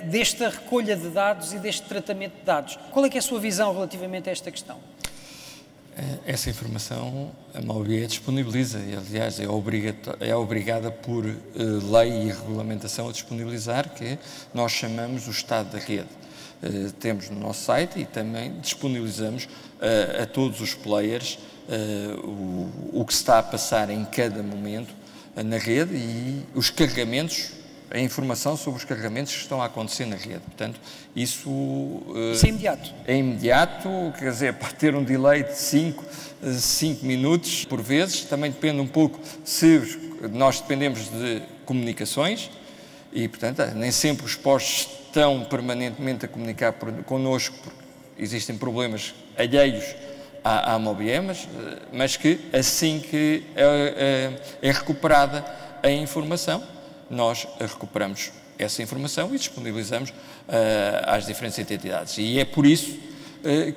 desta recolha de dados e deste tratamento de dados. Qual é que é a sua visão relativamente a esta questão? Essa informação a MOBIE disponibiliza e, aliás, é obrigada por lei e regulamentação a disponibilizar, que nós chamamos o estado da rede. Temos no nosso site e também disponibilizamos a todos os players o que se está a passar em cada momento na rede e os carregamentos, a informação sobre os carregamentos que estão a acontecer na rede. Portanto, isso é imediato. É imediato, quer dizer, pode ter um delay de 5 minutos por vezes, também depende um pouco se nós dependemos de comunicações e, portanto, nem sempre os postos estão permanentemente a comunicar connosco porque existem problemas alheios à MOBIE, mas que assim que é recuperada a informação, nós recuperamos essa informação e disponibilizamos às diferentes entidades. E é por isso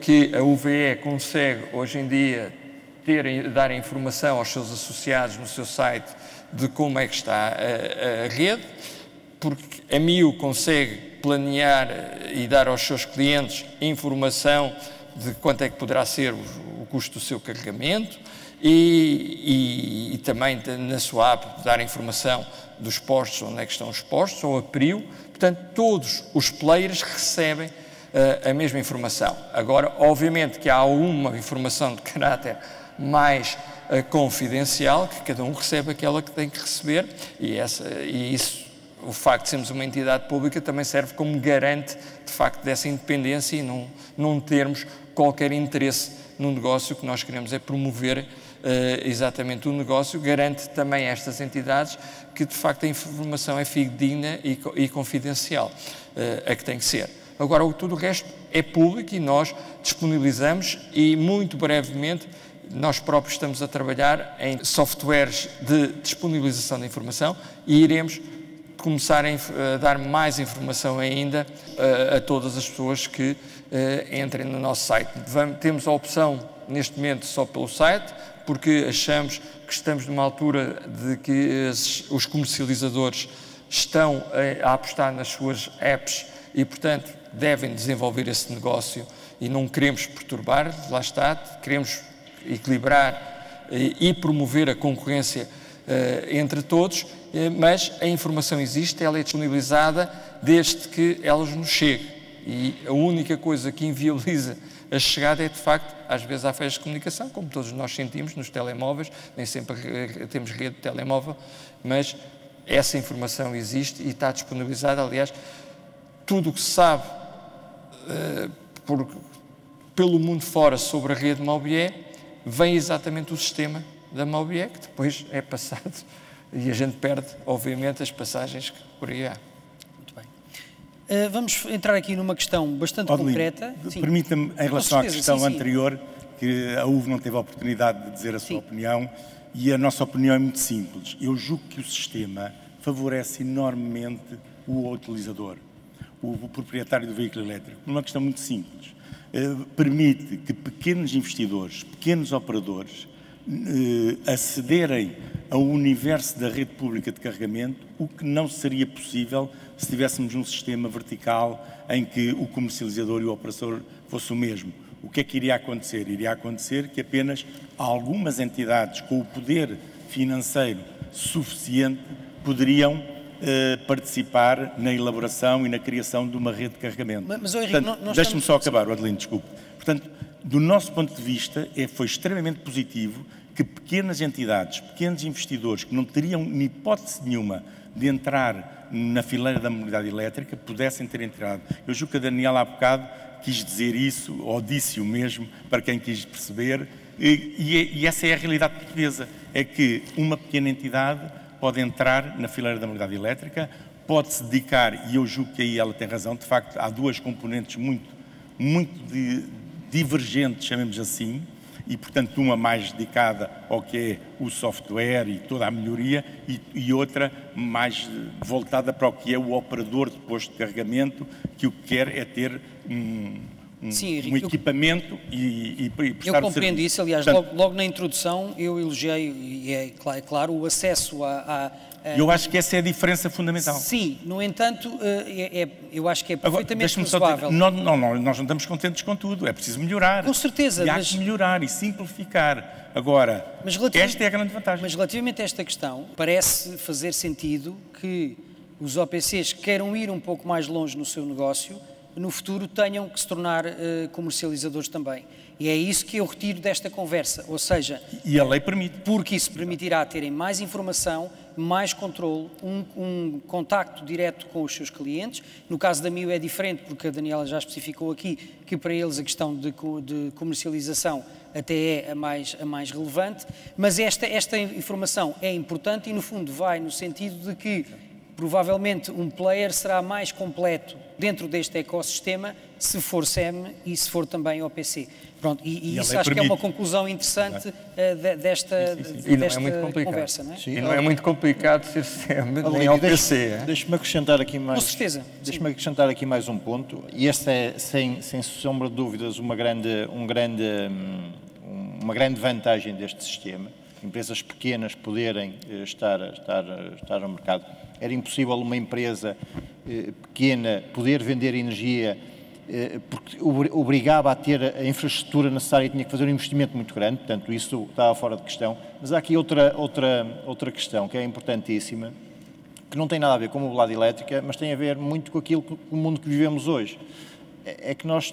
que a UVE consegue, hoje em dia, dar a informação aos seus associados no seu site de como é que está a rede, porque a MIU consegue planear e dar aos seus clientes informação de quanto é que poderá ser o custo do seu carregamento e também na sua app dar a informação dos postos, onde é que estão os postos, ou a PRIO. Portanto, todos os players recebem a mesma informação. Agora, obviamente que há uma informação de caráter mais confidencial, que cada um recebe aquela que tem que receber, e isso, o facto de sermos uma entidade pública também serve como garante, de facto, dessa independência e não termos qualquer interesse no negócio. O que nós queremos é promover exatamente o negócio, garante também a estas entidades que, de facto, a informação é fidedigna e confidencial, a que tem que ser. Agora, tudo o resto é público e nós disponibilizamos e, muito brevemente, nós próprios estamos a trabalhar em softwares de disponibilização da informação e iremos começar a dar mais informação ainda a todas as pessoas que entrem no nosso site. Temos a opção, neste momento, só pelo site, porque achamos que estamos numa altura de que os comercializadores estão a apostar nas suas apps e, portanto, devem desenvolver esse negócio e não queremos perturbar, lá está, queremos equilibrar e promover a concorrência entre todos, mas a informação existe, ela é disponibilizada desde que ela nos chegue e a única coisa que inviabiliza a chegada é, de facto, às vezes há falhas de comunicação, como todos nós sentimos nos telemóveis, nem sempre temos rede de telemóvel, mas essa informação existe e está disponibilizada. Aliás, tudo o que se sabe pelo mundo fora sobre a rede MOBIE vem exatamente do sistema da MOBIE, que depois é passado e a gente perde, obviamente, as passagens que por aí há. Muito bem. Vamos entrar aqui numa questão bastante concreta. Permita-me, em relação à questão anterior, que a UV não teve a oportunidade de dizer a sua opinião, e a nossa opinião é muito simples. Eu julgo que o sistema favorece enormemente o utilizador, o proprietário do veículo elétrico, por uma questão muito simples. Permite que pequenos investidores, pequenos operadores, acederem ao universo da rede pública de carregamento, o que não seria possível se tivéssemos um sistema vertical em que o comercializador e o operador fosse o mesmo. O que é que iria acontecer? Iria acontecer que apenas algumas entidades com o poder financeiro suficiente poderiam participar na elaboração e na criação de uma rede de carregamento. Mas Henrique, deixe-me só acabar, Adelino, desculpe. Portanto, do nosso ponto de vista, foi extremamente positivo que pequenas entidades, pequenos investidores que não teriam hipótese nenhuma de entrar na fileira da mobilidade elétrica pudessem ter entrado. Eu julgo que a Daniela há bocado quis dizer isso, ou disse-o mesmo, para quem quis perceber, e essa é a realidade portuguesa, é que uma pequena entidade pode entrar na fileira da mobilidade elétrica, pode se dedicar, e eu julgo que aí ela tem razão, de facto há duas componentes muito divergentes, chamemos assim, e portanto uma mais dedicada ao que é o software e toda a melhoria e outra mais voltada para o que é o operador de posto de carregamento, que o que quer é ter Sim, Henrique, equipamento e prestar eu compreendo serviço. isso, aliás, Portanto, logo na introdução eu elogiei, e é claro, o acesso eu acho que essa é a diferença fundamental. Sim, no entanto, eu acho que é perfeitamente deixa-me só razoável. dizer, nós não estamos contentes com tudo, é preciso melhorar. Com certeza, E há que melhorar e simplificar. Agora, esta é a grande vantagem. Mas relativamente a esta questão, parece fazer sentido que os OPCs que queiram ir um pouco mais longe no seu negócio, no futuro tenham que se tornar comercializadores também. E é isso que eu retiro desta conversa, ou seja... E a lei permite. Porque isso permitirá terem mais informação, mais controle, um contacto direto com os seus clientes. No caso da MIO é diferente, porque a Daniela já especificou aqui que para eles a questão de comercialização até é a mais relevante, mas esta informação é importante e no fundo vai no sentido de que provavelmente um player será mais completo dentro deste ecossistema se for SEM e se for também OPC. Pronto, e isso acho que é uma conclusão interessante desta conversa, não é? Sim, e não é muito complicado ser SEM nem OPC. Deixa-me acrescentar aqui mais. Com certeza. Deixa-me acrescentar aqui mais um ponto, e este é, sem sombra de dúvidas, uma grande vantagem deste sistema. Empresas pequenas poderem estar no mercado. Era impossível uma empresa pequena poder vender energia porque obrigava a ter a infraestrutura necessária e tinha que fazer um investimento muito grande, portanto isso estava fora de questão. Mas há aqui outra questão que é importantíssima, que não tem nada a ver com a mobilidade elétrica, mas tem a ver muito com aquilo, com o mundo que vivemos hoje. É que nós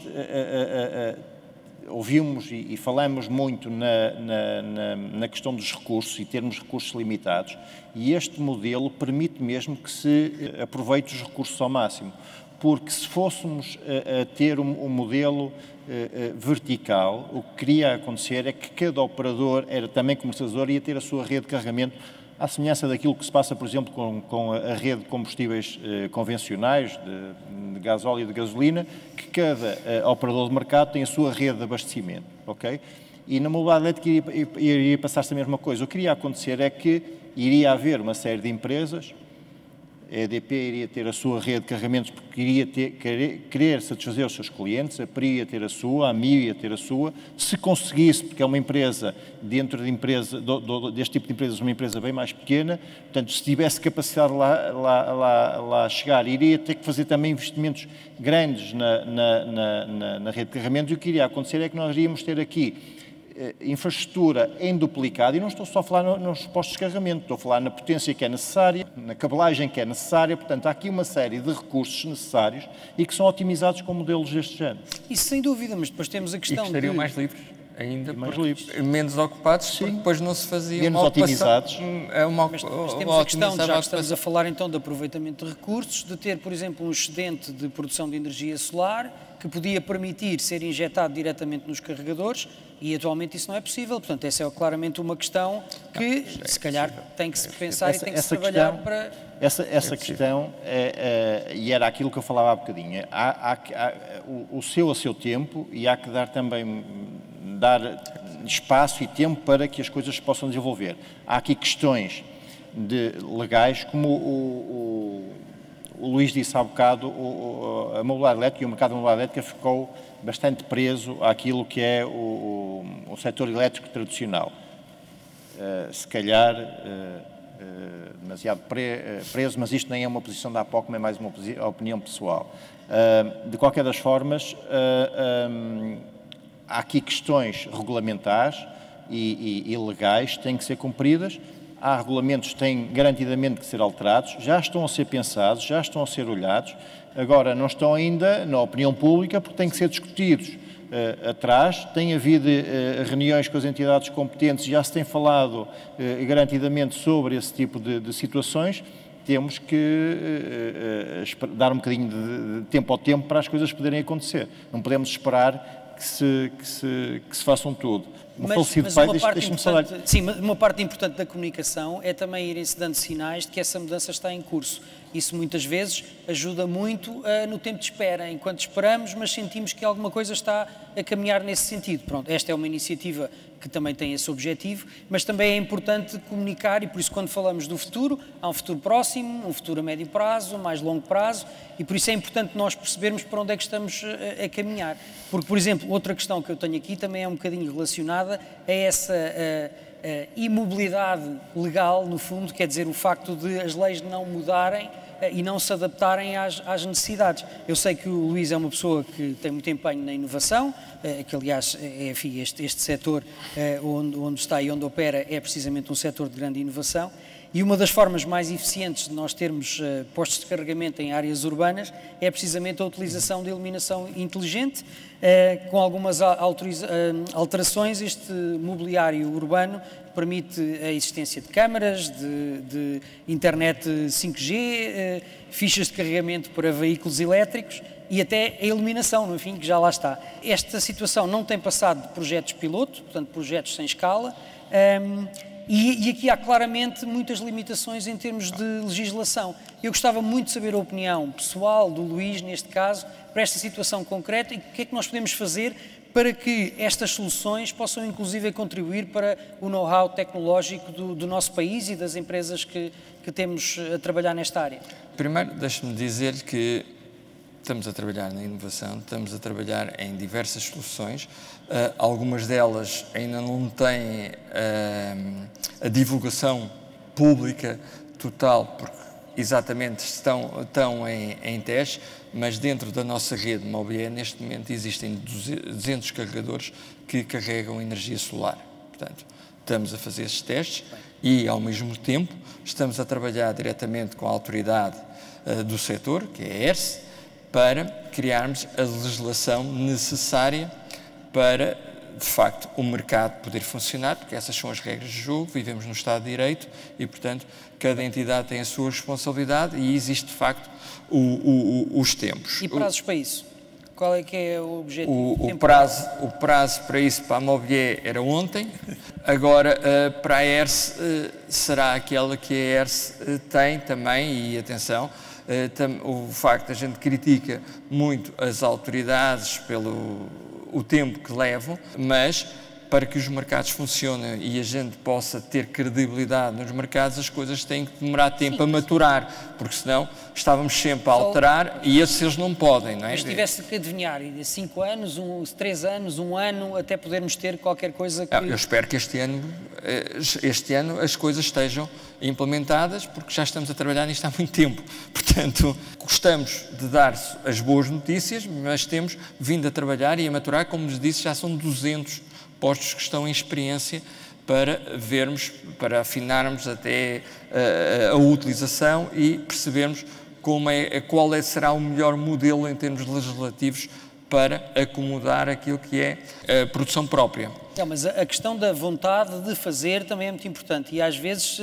ouvimos e falamos muito na questão dos recursos e termos recursos limitados, e este modelo permite mesmo que se aproveite os recursos ao máximo, porque se fôssemos a ter um modelo vertical, o que queria acontecer é que cada operador era também comercializador e ia ter a sua rede de carregamento, à semelhança daquilo que se passa, por exemplo, com a rede de combustíveis convencionais, de gasóleo e de gasolina, que cada operador de mercado tem a sua rede de abastecimento, ok? E na mobilidade elétrica iria passar-se a mesma coisa. O que iria acontecer é que iria haver uma série de empresas, a EDP iria ter a sua rede de carregamentos porque iria querer satisfazer os seus clientes, a PRI ia ter a sua, a MIO ia ter a sua, se conseguisse, porque é uma empresa, dentro de empresa, deste tipo de empresas, uma empresa bem mais pequena, portanto, se tivesse capacidade lá chegar, iria ter que fazer também investimentos grandes na rede de carregamentos, e o que iria acontecer é que nós iríamos ter aqui infraestrutura em duplicado, e não estou só a falar nos postos de carregamento, estou a falar na potência que é necessária, na cabelagem que é necessária, portanto há aqui uma série de recursos necessários e que são otimizados com modelos deste género. Isso sem dúvida, mas depois temos a questão e que estariam mais livres ainda, mais livres, menos ocupados, sim, porque depois não se fazia menos uma otimizados. Mas temos a questão, já que estamos a falar então de aproveitamento de recursos, de ter, por exemplo, um excedente de produção de energia solar que podia permitir ser injetado diretamente nos carregadores, e atualmente isso não é possível. Portanto, essa é claramente uma questão que se calhar tem que se pensar e tem que se trabalhar para... Essa questão, e era aquilo que eu falava há bocadinho, o a seu tempo, e há que dar também espaço e tempo para que as coisas se possam desenvolver. Há aqui questões legais, como o Luís disse há bocado, a mobilidade elétrica e o mercado da mobilidade elétrica ficou bastante preso àquilo que é o setor elétrico tradicional. Se calhar demasiado preso, mas isto nem é uma posição da APOC, é mais uma opinião pessoal. De qualquer das formas, há aqui questões regulamentares e legais que têm que ser cumpridas. Há regulamentos que têm garantidamente que ser alterados, já estão a ser pensados, já estão a ser olhados, agora não estão ainda na opinião pública porque têm que ser discutidos atrás. Tem havido reuniões com as entidades competentes, já se tem falado garantidamente sobre esse tipo de situações. Temos que dar um bocadinho de tempo ao tempo para as coisas poderem acontecer. Não podemos esperar que se façam tudo. Sim, mas uma parte importante da comunicação é também irem-se dando sinais de que essa mudança está em curso. Isso muitas vezes ajuda muito no tempo de espera, enquanto esperamos, mas sentimos que alguma coisa está a caminhar nesse sentido. Pronto, esta é uma iniciativa que também tem esse objetivo, mas também é importante comunicar, e por isso quando falamos do futuro, há um futuro próximo, um futuro a médio prazo, mais longo prazo, e por isso é importante nós percebermos para onde é que estamos a caminhar. Porque, por exemplo, outra questão que eu tenho aqui também é um bocadinho relacionada a essa imobilidade legal, no fundo, quer dizer, o facto de as leis não mudarem e não se adaptarem às necessidades. Eu sei que o Luís é uma pessoa que tem muito empenho na inovação, que aliás, enfim, este setor onde está e onde opera é precisamente um setor de grande inovação, e uma das formas mais eficientes de nós termos postos de carregamento em áreas urbanas é precisamente a utilização de iluminação inteligente. Com algumas alterações, este mobiliário urbano permite a existência de câmaras, de internet 5G, fichas de carregamento para veículos elétricos e até a iluminação, no fim, que já lá está. Esta situação não tem passado de projetos piloto, portanto projetos sem escala, e aqui há claramente muitas limitações em termos de legislação. Eu gostava muito de saber a opinião pessoal do Luís, neste caso, para esta situação concreta e o que é que nós podemos fazer para que estas soluções possam inclusive contribuir para o know-how tecnológico do nosso país e das empresas que temos a trabalhar nesta área. Primeiro, deixe-me dizer que estamos a trabalhar na inovação, estamos a trabalhar em diversas soluções, algumas delas ainda não têm a divulgação pública total, porque exatamente estão em teste, mas dentro da nossa rede Mobié, neste momento, existem 200 carregadores que carregam energia solar. Portanto, estamos a fazer esses testes e, ao mesmo tempo, estamos a trabalhar diretamente com a autoridade do setor, que é a ERSE, para criarmos a legislação necessária para, de facto, o mercado poder funcionar, porque essas são as regras do jogo, vivemos no Estado de Direito e, portanto, cada entidade tem a sua responsabilidade e existe, de facto, os tempos. E prazos para isso? Qual é que é o objetivo? O prazo para isso, para a Mobié, era ontem. Agora, para a ERSE, será aquela que a ERSE tem também, e atenção, o facto, a gente critica muito as autoridades pelo o tempo que levam, mas para que os mercados funcionem e a gente possa ter credibilidade nos mercados, as coisas têm que demorar tempo a maturar, porque senão estávamos sempre a alterar e eles não podem, não é? Mas tivesse que adivinhar, 5 anos, 3 anos, 1 ano, até podermos ter qualquer coisa que... Eu espero que este ano as coisas estejam implementadas, porque já estamos a trabalhar nisto há muito tempo. Portanto, gostamos de dar as boas notícias, mas temos vindo a trabalhar e a maturar, como nos disse, já são 200 postos que estão em experiência para vermos, para afinarmos até a utilização e percebermos qual será o melhor modelo em termos legislativos para acomodar aquilo que é a produção própria. Mas a questão da vontade de fazer também é muito importante e às vezes,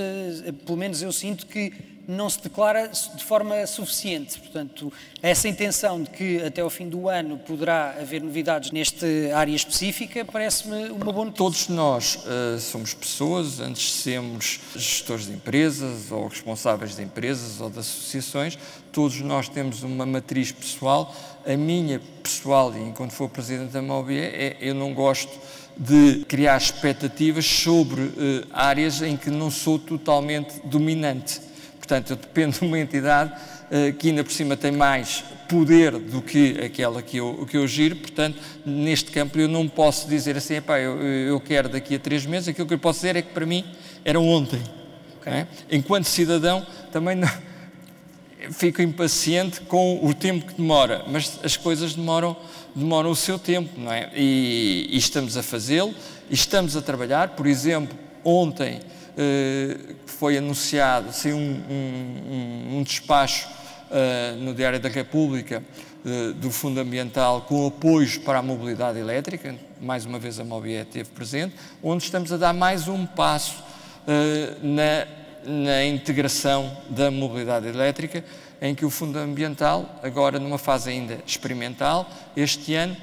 pelo menos eu sinto que não se declara de forma suficiente. Portanto, essa intenção de que até ao fim do ano poderá haver novidades nesta área específica parece-me uma boa notícia. Todos nós somos pessoas, antes de sermos gestores de empresas ou responsáveis de empresas ou de associações, todos nós temos uma matriz pessoal. A minha pessoal, e enquanto for presidente da Mobié, eu não gosto de criar expectativas sobre áreas em que não sou totalmente dominante. Portanto, eu dependo de uma entidade que ainda por cima tem mais poder do que aquela que eu giro, portanto, neste campo eu não posso dizer assim, eu quero daqui a 3 meses, aquilo que eu posso dizer é que para mim era ontem. Okay. É? Enquanto cidadão, também não, fico impaciente com o tempo que demora, mas as coisas demoram o seu tempo, não é? E estamos a fazê-lo, e estamos a trabalhar. Por exemplo, ontem foi anunciado, saiu um despacho no Diário da República do Fundo Ambiental com apoios para a mobilidade elétrica, mais uma vez a Mobié esteve presente, onde estamos a dar mais um passo na integração da mobilidade elétrica, em que o Fundo Ambiental, agora numa fase ainda experimental, este ano,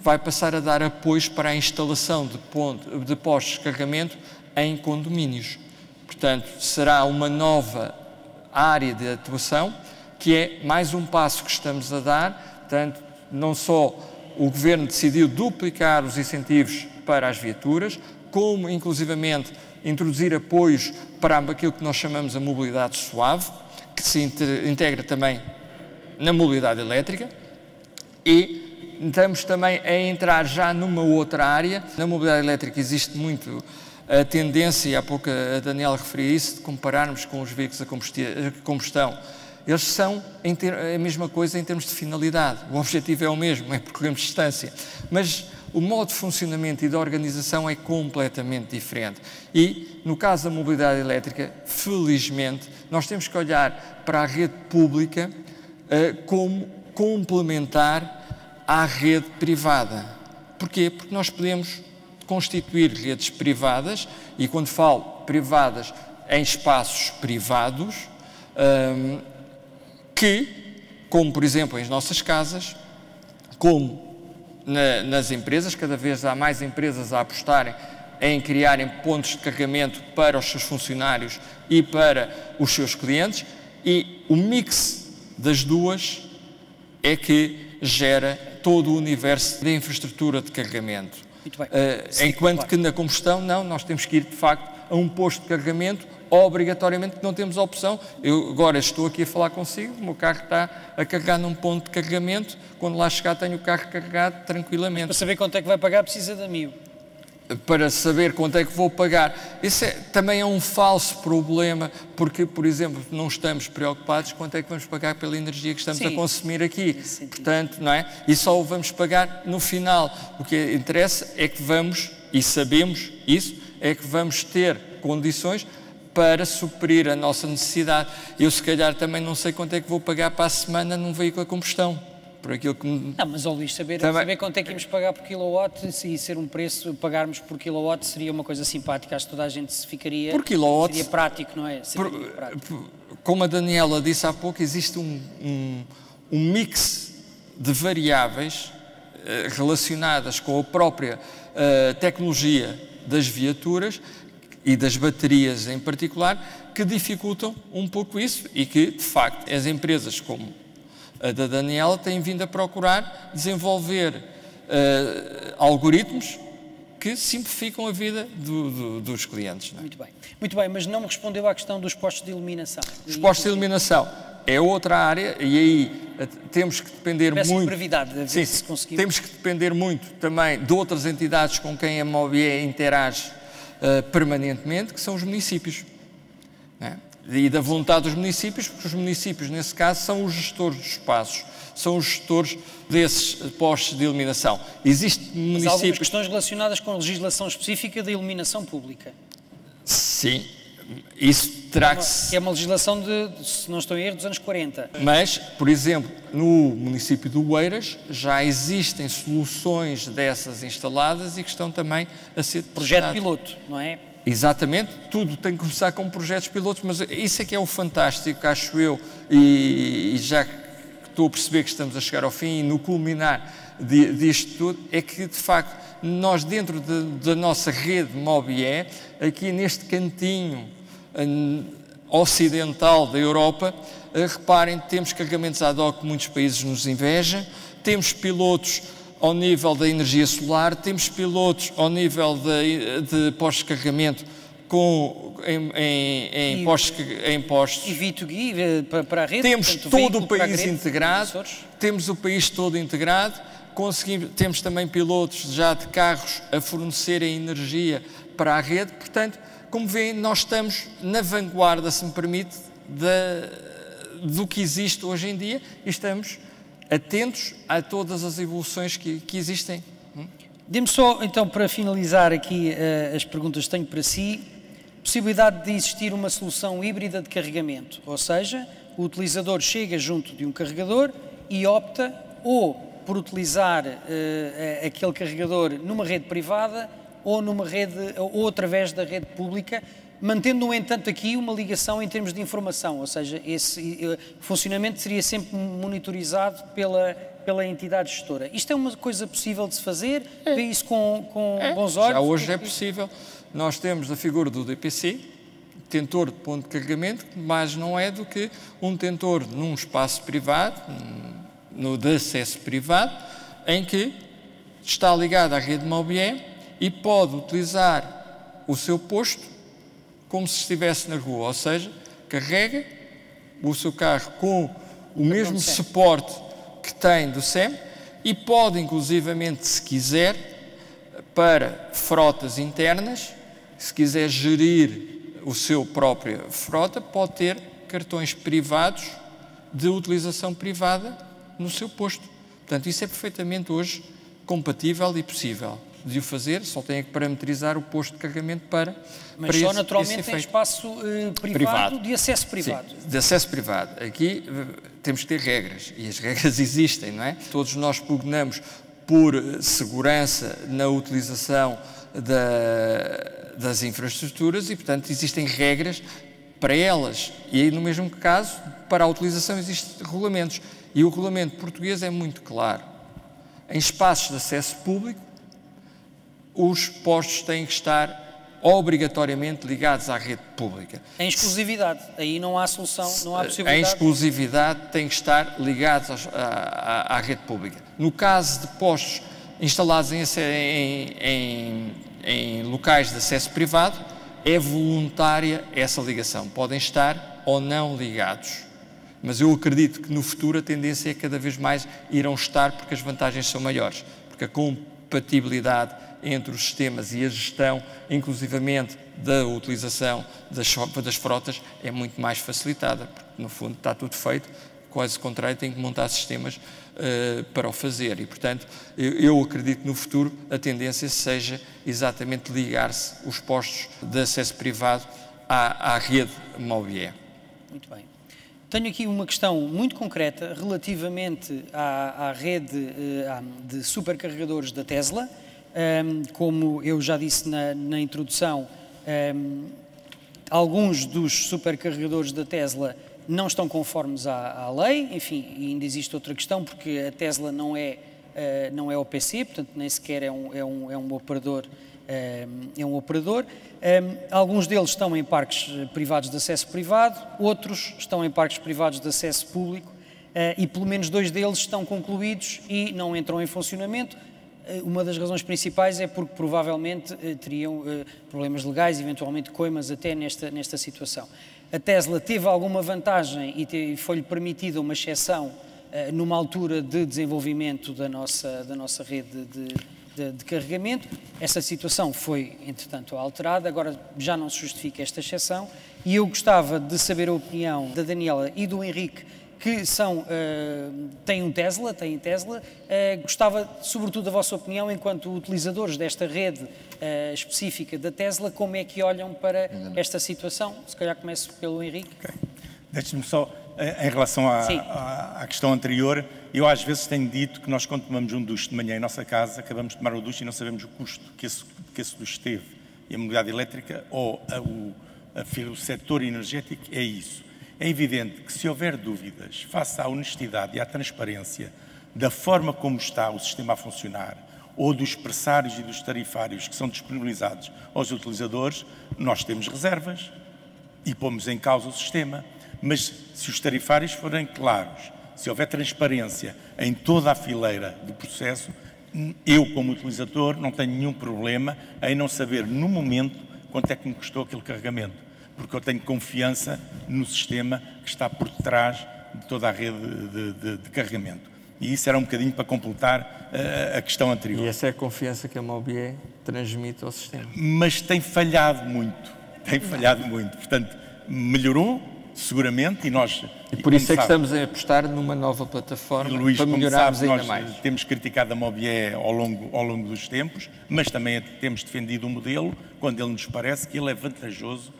vai passar a dar apoios para a instalação de postos de carregamento em condomínios. Portanto, será uma nova área de atuação, que é mais um passo que estamos a dar. Portanto, não só o Governo decidiu duplicar os incentivos para as viaturas, como inclusivamente introduzir apoios para aquilo que nós chamamos a mobilidade suave, que se integra também na mobilidade elétrica, e estamos também a entrar já numa outra área. Na mobilidade elétrica existe muito a tendência, e há pouco a Daniela referia isso, de compararmos com os veículos a combustão. Eles são a mesma coisa em termos de finalidade. O objetivo é o mesmo, é percorrermos distância. Mas o modo de funcionamento e de organização é completamente diferente. E, no caso da mobilidade elétrica, felizmente, nós temos que olhar para a rede pública como complementar à rede privada. Porquê? Porque nós podemos constituir redes privadas, e quando falo privadas, em espaços privados, que, como por exemplo em nossas casas, como nas empresas, cada vez há mais empresas a apostarem em criarem pontos de carregamento para os seus funcionários e para os seus clientes, e o mix das duas é que gera todo o universo de infraestrutura de carregamento. Muito bem. Enquanto que na combustão, não, nós temos que ir de facto a um posto de carregamento, obrigatoriamente, que não temos opção. Eu agora estou aqui a falar consigo, o meu carro está a carregar num ponto de carregamento, quando lá chegar tenho o carro carregado tranquilamente. Para saber quanto é que vai pagar precisa de mil. Para saber quanto é que vou pagar. Isso também é um falso problema, porque, por exemplo, não estamos preocupados quanto é que vamos pagar pela energia que estamos a consumir aqui. Portanto, não é? E só o vamos pagar no final. O que interessa é que vamos, e sabemos isso, é que vamos ter condições para suprir a nossa necessidade. Eu, se calhar, também não sei quanto é que vou pagar para a semana num veículo a combustão. Por aquilo que me... Não, mas, Luís, saber quanto é que íamos pagar por kilowatt e ser um preço, pagarmos por kilowatt seria uma coisa simpática, acho que toda a gente se ficaria... Por kilowatt... Seria prático, não é? Como a Daniela disse há pouco, existe um mix de variáveis relacionadas com a própria tecnologia das viaturas e das baterias em particular, que dificultam um pouco isso e que, de facto, as empresas como a da Daniela têm vindo a procurar desenvolver algoritmos que simplificam a vida dos clientes. Não é? Muito bem, mas não me respondeu à questão dos postos de iluminação. Os postos de iluminação é outra área, e aí temos que depender muito... brevidade, a ver se conseguimos. Temos que depender muito também de outras entidades com quem a Mobié interage permanentemente, que são os municípios. Não é? E da vontade dos municípios, porque os municípios, nesse caso, são os gestores dos espaços, são os gestores desses postos de iluminação. Existem municípios... Mas há algumas questões relacionadas com a legislação específica da iluminação pública. Sim, isso terá que... Que é uma legislação se não estou em erro, dos anos 40. Mas, por exemplo, no município de Oeiras já existem soluções dessas instaladas e que estão também a ser testadas. Projeto piloto, não é? Exatamente, tudo tem que começar com projetos pilotos, mas isso é que é o fantástico, acho eu, e já que estou a perceber que estamos a chegar ao fim e no culminar disto tudo, é que, de facto, nós dentro da nossa rede Mobié, aqui neste cantinho ocidental da Europa, reparem, temos carregamentos ad hoc que muitos países nos invejam, temos pilotos ao nível da energia solar, temos pilotos ao nível de postos de carregamento em postos. E V2G para a rede. Temos portanto, todo o país integrado, temos o país todo integrado, temos também pilotos já de carros a fornecerem energia para a rede, portanto, como veem, nós estamos na vanguarda, se me permite, do que existe hoje em dia e estamos atentos a todas as evoluções que existem. Dê-me só, então, para finalizar aqui as perguntas que tenho para si, possibilidade de existir uma solução híbrida de carregamento, ou seja, o utilizador chega junto de um carregador e opta ou por utilizar aquele carregador numa rede privada ou numa rede, ou através da rede pública, mantendo, no entanto, aqui uma ligação em termos de informação, ou seja, esse funcionamento seria sempre monitorizado pela entidade gestora. Isto é uma coisa possível de se fazer? Vê isso com bons olhos? Já hoje é possível. Nós temos a figura do DPC, detentor de ponto de carregamento, que mais não é do que um detentor num espaço privado, de acesso privado, em que está ligado à rede Mobié e pode utilizar o seu posto como se estivesse na rua, ou seja, carrega o seu carro com o mesmo suporte que tem do SEM e pode, inclusivamente, se quiser, para frotas internas, se quiser gerir o seu própria frota, pode ter cartões privados de utilização privada no seu posto. Portanto, isso é perfeitamente hoje compatível e possível de o fazer, só tem que parametrizar o posto de carregamento para Mas só naturalmente em espaço privado, de acesso privado. Sim, de acesso privado. Aqui temos que ter regras, e as regras existem, não é? Todos nós pugnamos por segurança na utilização das infraestruturas e, portanto, existem regras para elas. E aí, no mesmo caso, para a utilização existem regulamentos. E o regulamento português é muito claro. Em espaços de acesso público, os postos têm que estar obrigatoriamente ligados à rede pública. Em exclusividade, aí não há solução, não há possibilidade. Em exclusividade têm que estar ligados à rede pública. No caso de postos instalados em locais de acesso privado, é voluntária essa ligação. Podem estar ou não ligados. Mas eu acredito que no futuro a tendência é cada vez mais irão estar, porque as vantagens são maiores. Porque a compatibilidade entre os sistemas e a gestão, inclusivamente da utilização das frotas, é muito mais facilitada, porque no fundo está tudo feito, quase o contrário, tem que montar sistemas para o fazer. E, portanto, eu acredito que no futuro a tendência seja exatamente ligar-se os postos de acesso privado à rede Mobié. Muito bem. Tenho aqui uma questão muito concreta relativamente à rede de supercarregadores da Tesla. Como eu já disse na introdução, alguns dos supercarregadores da Tesla não estão conformes à lei, enfim, e ainda existe outra questão, porque a Tesla não é OPC, portanto nem sequer é um operador. Alguns deles estão em parques privados de acesso privado, outros estão em parques privados de acesso público e pelo menos 2 deles estão concluídos e não entram em funcionamento. Uma das razões principais é porque provavelmente teriam problemas legais, eventualmente coimas até nesta situação. A Tesla teve alguma vantagem e foi-lhe permitida uma exceção numa altura de desenvolvimento da nossa rede de carregamento. Essa situação foi, entretanto, alterada, agora já não se justifica esta exceção e eu gostava de saber a opinião da Daniela e do Henrique, que têm Tesla, gostava sobretudo da vossa opinião enquanto utilizadores desta rede específica da Tesla, como é que olham para esta situação? Se calhar começo pelo Henrique. Okay. Deixe-me só, em relação à questão anterior, eu às vezes tenho dito que nós, quando tomamos um duche de manhã em nossa casa, acabamos de tomar o duche e não sabemos o custo que esse duche teve. E a mobilidade elétrica ou o setor energético é isso. É evidente que se houver dúvidas face à honestidade e à transparência da forma como está o sistema a funcionar ou dos pressários e dos tarifários que são disponibilizados aos utilizadores, nós temos reservas e pomos em causa o sistema. Mas se os tarifários forem claros, se houver transparência em toda a fileira do processo, eu, como utilizador, não tenho nenhum problema em não saber, no momento, quanto é que me custou aquele carregamento, porque eu tenho confiança no sistema que está por detrás de toda a rede de carregamento. E isso era um bocadinho para completar a questão anterior. E essa é a confiança que a Mobié transmite ao sistema. Mas tem falhado muito, Portanto, melhorou, seguramente, e nós... E por isso é que estamos a apostar numa nova plataforma, Luís, para melhorarmos ainda mais. Nós temos criticado a Mobié ao longo dos tempos, mas também temos defendido o modelo quando ele nos parece que ele é vantajoso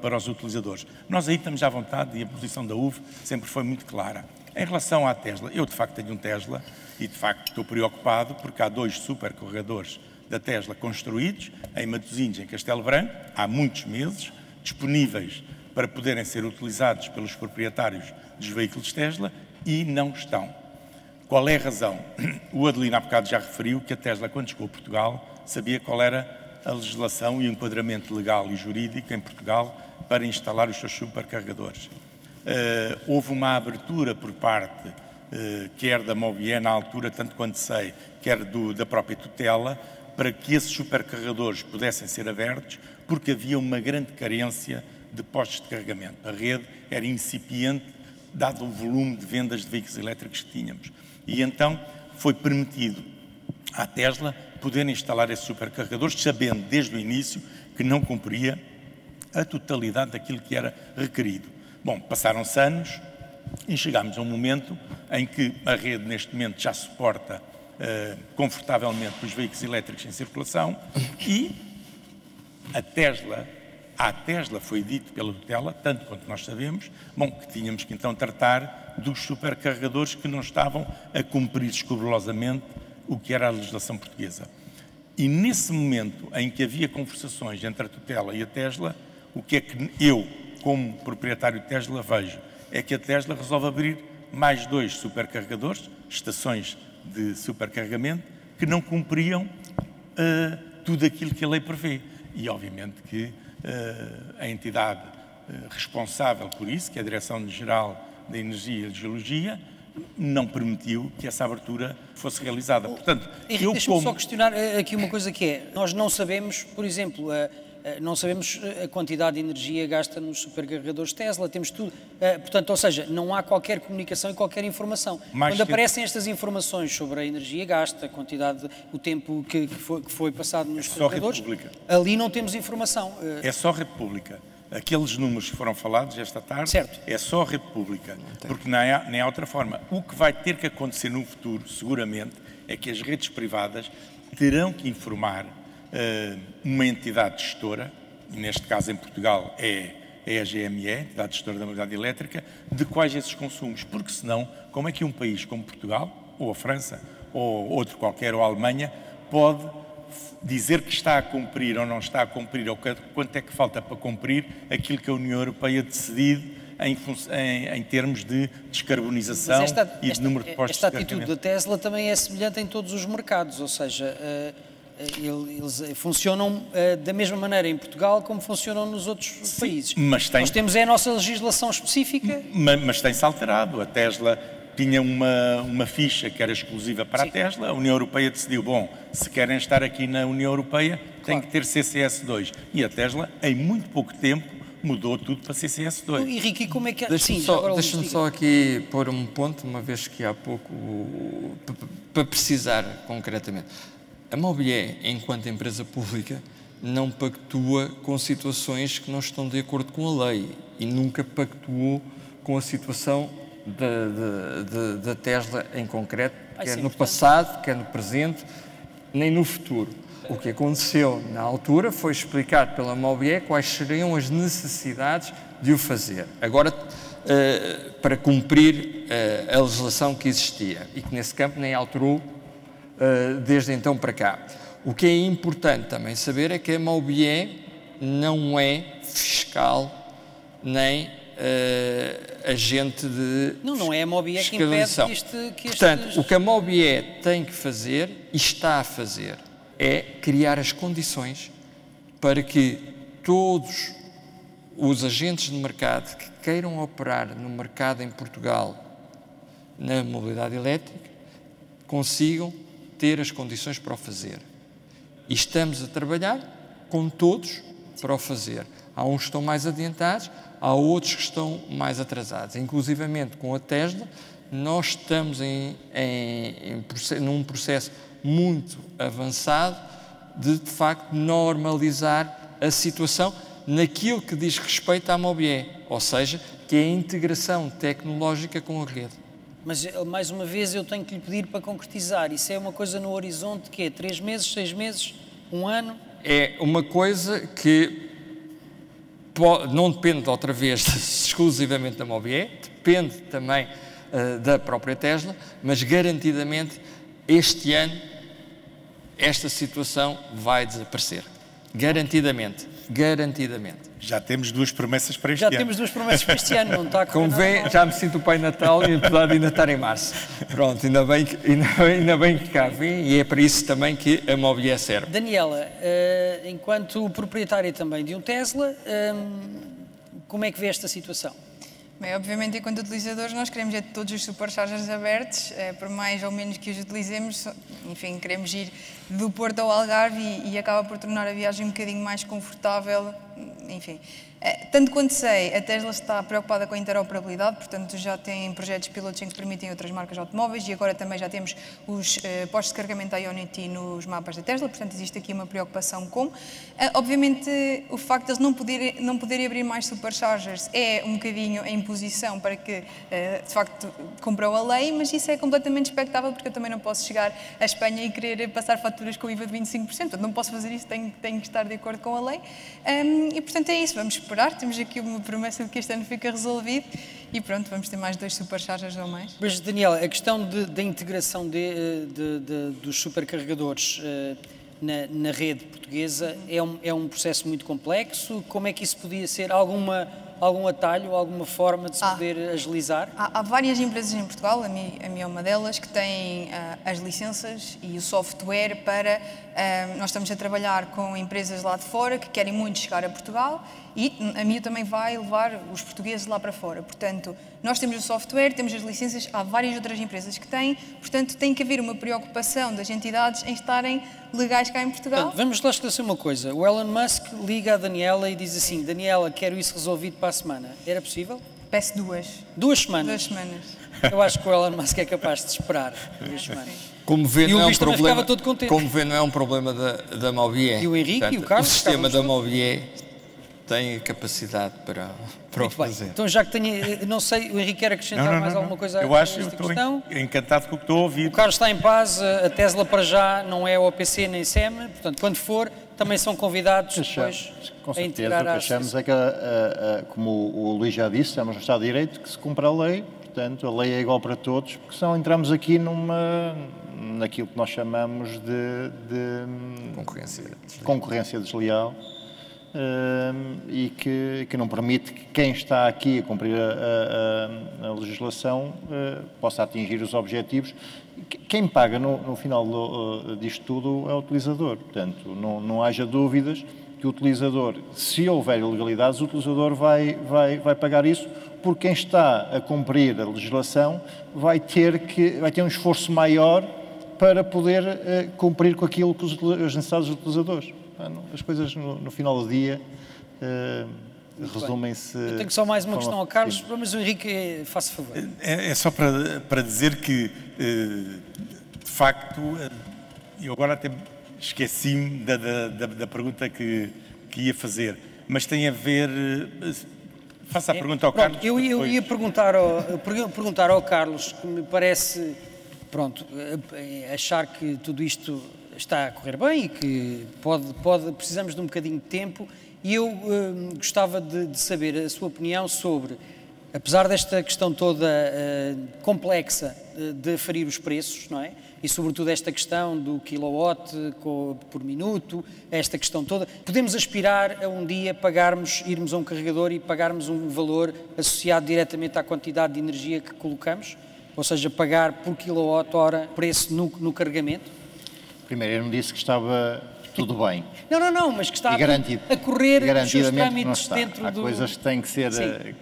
para os utilizadores. Nós aí estamos à vontade e a posição da UV sempre foi muito clara. Em relação à Tesla, eu de facto tenho um Tesla e de facto estou preocupado porque há 2 supercarregadores da Tesla construídos em Matosinhos, em Castelo Branco, há muitos meses, disponíveis para poderem ser utilizados pelos proprietários dos veículos Tesla e não estão. Qual é a razão? O Adelino há bocado já referiu que a Tesla, quando chegou a Portugal, sabia qual era a legislação e o enquadramento legal e jurídico em Portugal para instalar os seus supercarregadores. Houve uma abertura por parte, quer da Mobié na altura, tanto quanto sei, quer da própria tutela, para que esses supercarregadores pudessem ser abertos, porque havia uma grande carência de postos de carregamento. A rede era incipiente, dado o volume de vendas de veículos elétricos que tínhamos. E então foi permitido à Tesla poder instalar esses supercarregadores, sabendo desde o início que não cumpria a totalidade daquilo que era requerido. Bom, passaram-se anos e chegámos a um momento em que a rede neste momento já suporta confortavelmente os veículos elétricos em circulação e à Tesla foi dito pela tutela, tanto quanto nós sabemos, bom, que tínhamos que então tratar dos supercarregadores que não estavam a cumprir escrupulosamente o que era a legislação portuguesa. E nesse momento em que havia conversações entre a tutela e a Tesla, o que é que eu, como proprietário de Tesla, vejo? É que a Tesla resolve abrir mais 2 supercarregadores, estações de supercarregamento, que não cumpriam tudo aquilo que a lei prevê. E, obviamente, que a entidade responsável por isso, que é a Direção-Geral da Energia e Geologia, não permitiu que essa abertura fosse realizada. Portanto, Henrique, deixa-me só questionar aqui uma coisa que é, nós não sabemos, por exemplo, não sabemos a quantidade de energia gasta nos supercarregadores Tesla, temos tudo, portanto, ou seja, não há qualquer comunicação e qualquer informação. Quando aparecem estas informações sobre a energia gasta, a quantidade, o tempo que foi passado nos carregadores, ali não temos informação. É só rede pública. Aqueles números que foram falados esta tarde, certo, é só a rede pública, porque nem há outra forma. O que vai ter que acontecer no futuro, seguramente, é que as redes privadas terão que informar uma entidade gestora, e neste caso em Portugal é a GME, Entidade Gestora da Mobilidade Elétrica, de quais esses consumos, porque senão, como é que um país como Portugal, ou a França, ou outro qualquer, ou a Alemanha, pode dizer que está a cumprir ou não está a cumprir, ou quanto é que falta para cumprir aquilo que a União Europeia decide em termos de descarbonização e de número de postos de carregamento. Esta atitude da Tesla também é semelhante em todos os mercados, ou seja, eles funcionam da mesma maneira em Portugal como funcionam nos outros países. Nós temos a nossa legislação específica. Mas tem-se alterado. A Tesla tinha uma ficha que era exclusiva para a Tesla, a União Europeia decidiu, bom, se querem estar aqui na União Europeia, tem que ter CCS2. E a Tesla, em muito pouco tempo, mudou tudo para CCS2. Henrique, como é que... Deixa-me só aqui pôr um ponto, uma vez que há pouco, para precisar concretamente. A Mobié, enquanto empresa pública, não pactua com situações que não estão de acordo com a lei e nunca pactuou com a situação da Tesla em concreto, quer no passado, quer no presente, nem no futuro. O que aconteceu na altura foi explicado pela Mobié quais seriam as necessidades de o fazer. Agora, para cumprir a legislação que existia e que nesse campo nem alterou desde então para cá. O que é importante também saber é que a Mobié não é fiscal nem agente de não é a Mobié que impede que Portanto, o que a Mobié tem que fazer e está a fazer é criar as condições para que todos os agentes de mercado que queiram operar no mercado em Portugal na mobilidade elétrica consigam ter as condições para o fazer. E estamos a trabalhar com todos para o fazer. Há uns que estão mais adiantados, há outros que estão mais atrasados. Inclusivamente com a Tesla, nós estamos num processo muito avançado de facto, normalizar a situação naquilo que diz respeito à Mobié, ou seja, que é a integração tecnológica com a rede. Mas, mais uma vez, eu tenho que lhe pedir para concretizar. Isso é uma coisa no horizonte que é 3 meses, 6 meses, 1 ano? É uma coisa que não depende, outra vez, exclusivamente da Mobié, depende também da própria Tesla, mas garantidamente este ano esta situação vai desaparecer. Garantidamente. Garantidamente. Já temos 2 promessas para este ano. Já temos 2 promessas para este ano, não está a correr nada mal. Já me sinto o Pai Natal e apesar de ainda estar em março. Pronto, ainda bem que cá vem e é para isso também que a Mobié serve. Daniela, enquanto proprietária também de um Tesla, Como é que vê esta situação? Bem, obviamente, enquanto utilizadores, nós queremos todos os superchargers abertos, por mais ou menos que os utilizemos, enfim, queremos ir do Porto ao Algarve e acaba por tornar a viagem um bocadinho mais confortável, enfim. Tanto quanto sei, a Tesla está preocupada com a interoperabilidade, portanto já tem projetos pilotos em que permitem outras marcas de automóveis e agora também já temos os postos de carregamento Ionity nos mapas da Tesla, portanto existe aqui uma preocupação com. Obviamente o facto de eles não poderem abrir mais superchargers é um bocadinho a imposição para que de facto cumprou a lei, mas isso é completamente expectável porque eu também não posso chegar à Espanha e querer passar faturas com IVA de 25%, portanto não posso fazer isso, tenho que estar de acordo com a lei e portanto é isso, vamos esperar, temos aqui uma promessa de que este ano fica resolvido e pronto, vamos ter mais 2 superchargers ou mais. Mas Daniela, a questão da integração dos supercarregadores na rede portuguesa é um processo muito complexo. Como é que isso podia ser? Algum atalho, alguma forma de se poder agilizar? Há várias empresas em Portugal, a minha é uma delas, que têm as licenças e o software para... nós estamos a trabalhar com empresas lá de fora que querem muito chegar a Portugal e a minha também vai levar os portugueses lá para fora. Portanto, nós temos o software, temos as licenças, há várias outras empresas que têm, portanto, tem que haver uma preocupação das entidades em estarem legais cá em Portugal. Portanto, vamos lá esclarecer uma coisa. O Elon Musk liga a Daniela e diz assim: Daniela, quero isso resolvido para a semana. Era possível? Peço 2. 2 semanas? 2 semanas. Eu acho que o Elon Musk é capaz de esperar 2 semanas. Como vê, E o Luís também ficava todo contente. Como vê, não é um problema da Mobier. E o Henrique Portanto, e o Carlos o sistema ficavam da Mobier tem a capacidade para o Muito bem. fazer. Então, já que tenho, não sei, o Henrique quer acrescentar mais alguma coisa Eu acho que esta estou questão? encantado com o que estou a ouvir. O Carlos está em paz, a Tesla para já não é OPC nem SEM, portanto, quando for, também são convidados depois Com a certeza, integrar o que a achamos é que, como o Luís já disse, estamos no Estado de Direito, que se cumpre a lei, portanto, a lei é igual para todos, porque senão entramos aqui naquilo que nós chamamos de concorrência desleal e que não permite que quem está aqui a cumprir a legislação possa atingir os objetivos. Quem paga no final disto tudo é o utilizador, portanto, não haja dúvidas que o utilizador, se houver ilegalidades, o utilizador vai pagar isso, porque quem está a cumprir a legislação vai ter um esforço maior para poder cumprir com aquilo que as necessidades dos utilizadores. As coisas no final do dia resumem-se... Eu tenho só mais uma questão ao Carlos, mas o Henrique, faça favor. É só para dizer que, de facto, eu agora até esqueci-me da pergunta que ia fazer, mas tem a ver... Faça a pergunta ao Carlos. Eu ia perguntar ao Carlos, que me parece, achar que tudo isto está a correr bem e que precisamos de um bocadinho de tempo, e eu gostava de saber a sua opinião sobre, apesar desta questão toda complexa de aferir os preços, não é? E sobretudo esta questão do kilowatt por minuto, esta questão toda, podemos aspirar a um dia irmos a um carregador e pagarmos um valor associado diretamente à quantidade de energia que colocamos? Ou seja, pagar por quilowatt-hora preço no carregamento? Primeiro, eu não disse que estava tudo bem. Não, mas que está a correr os seus trâmites dentro Há coisas que têm que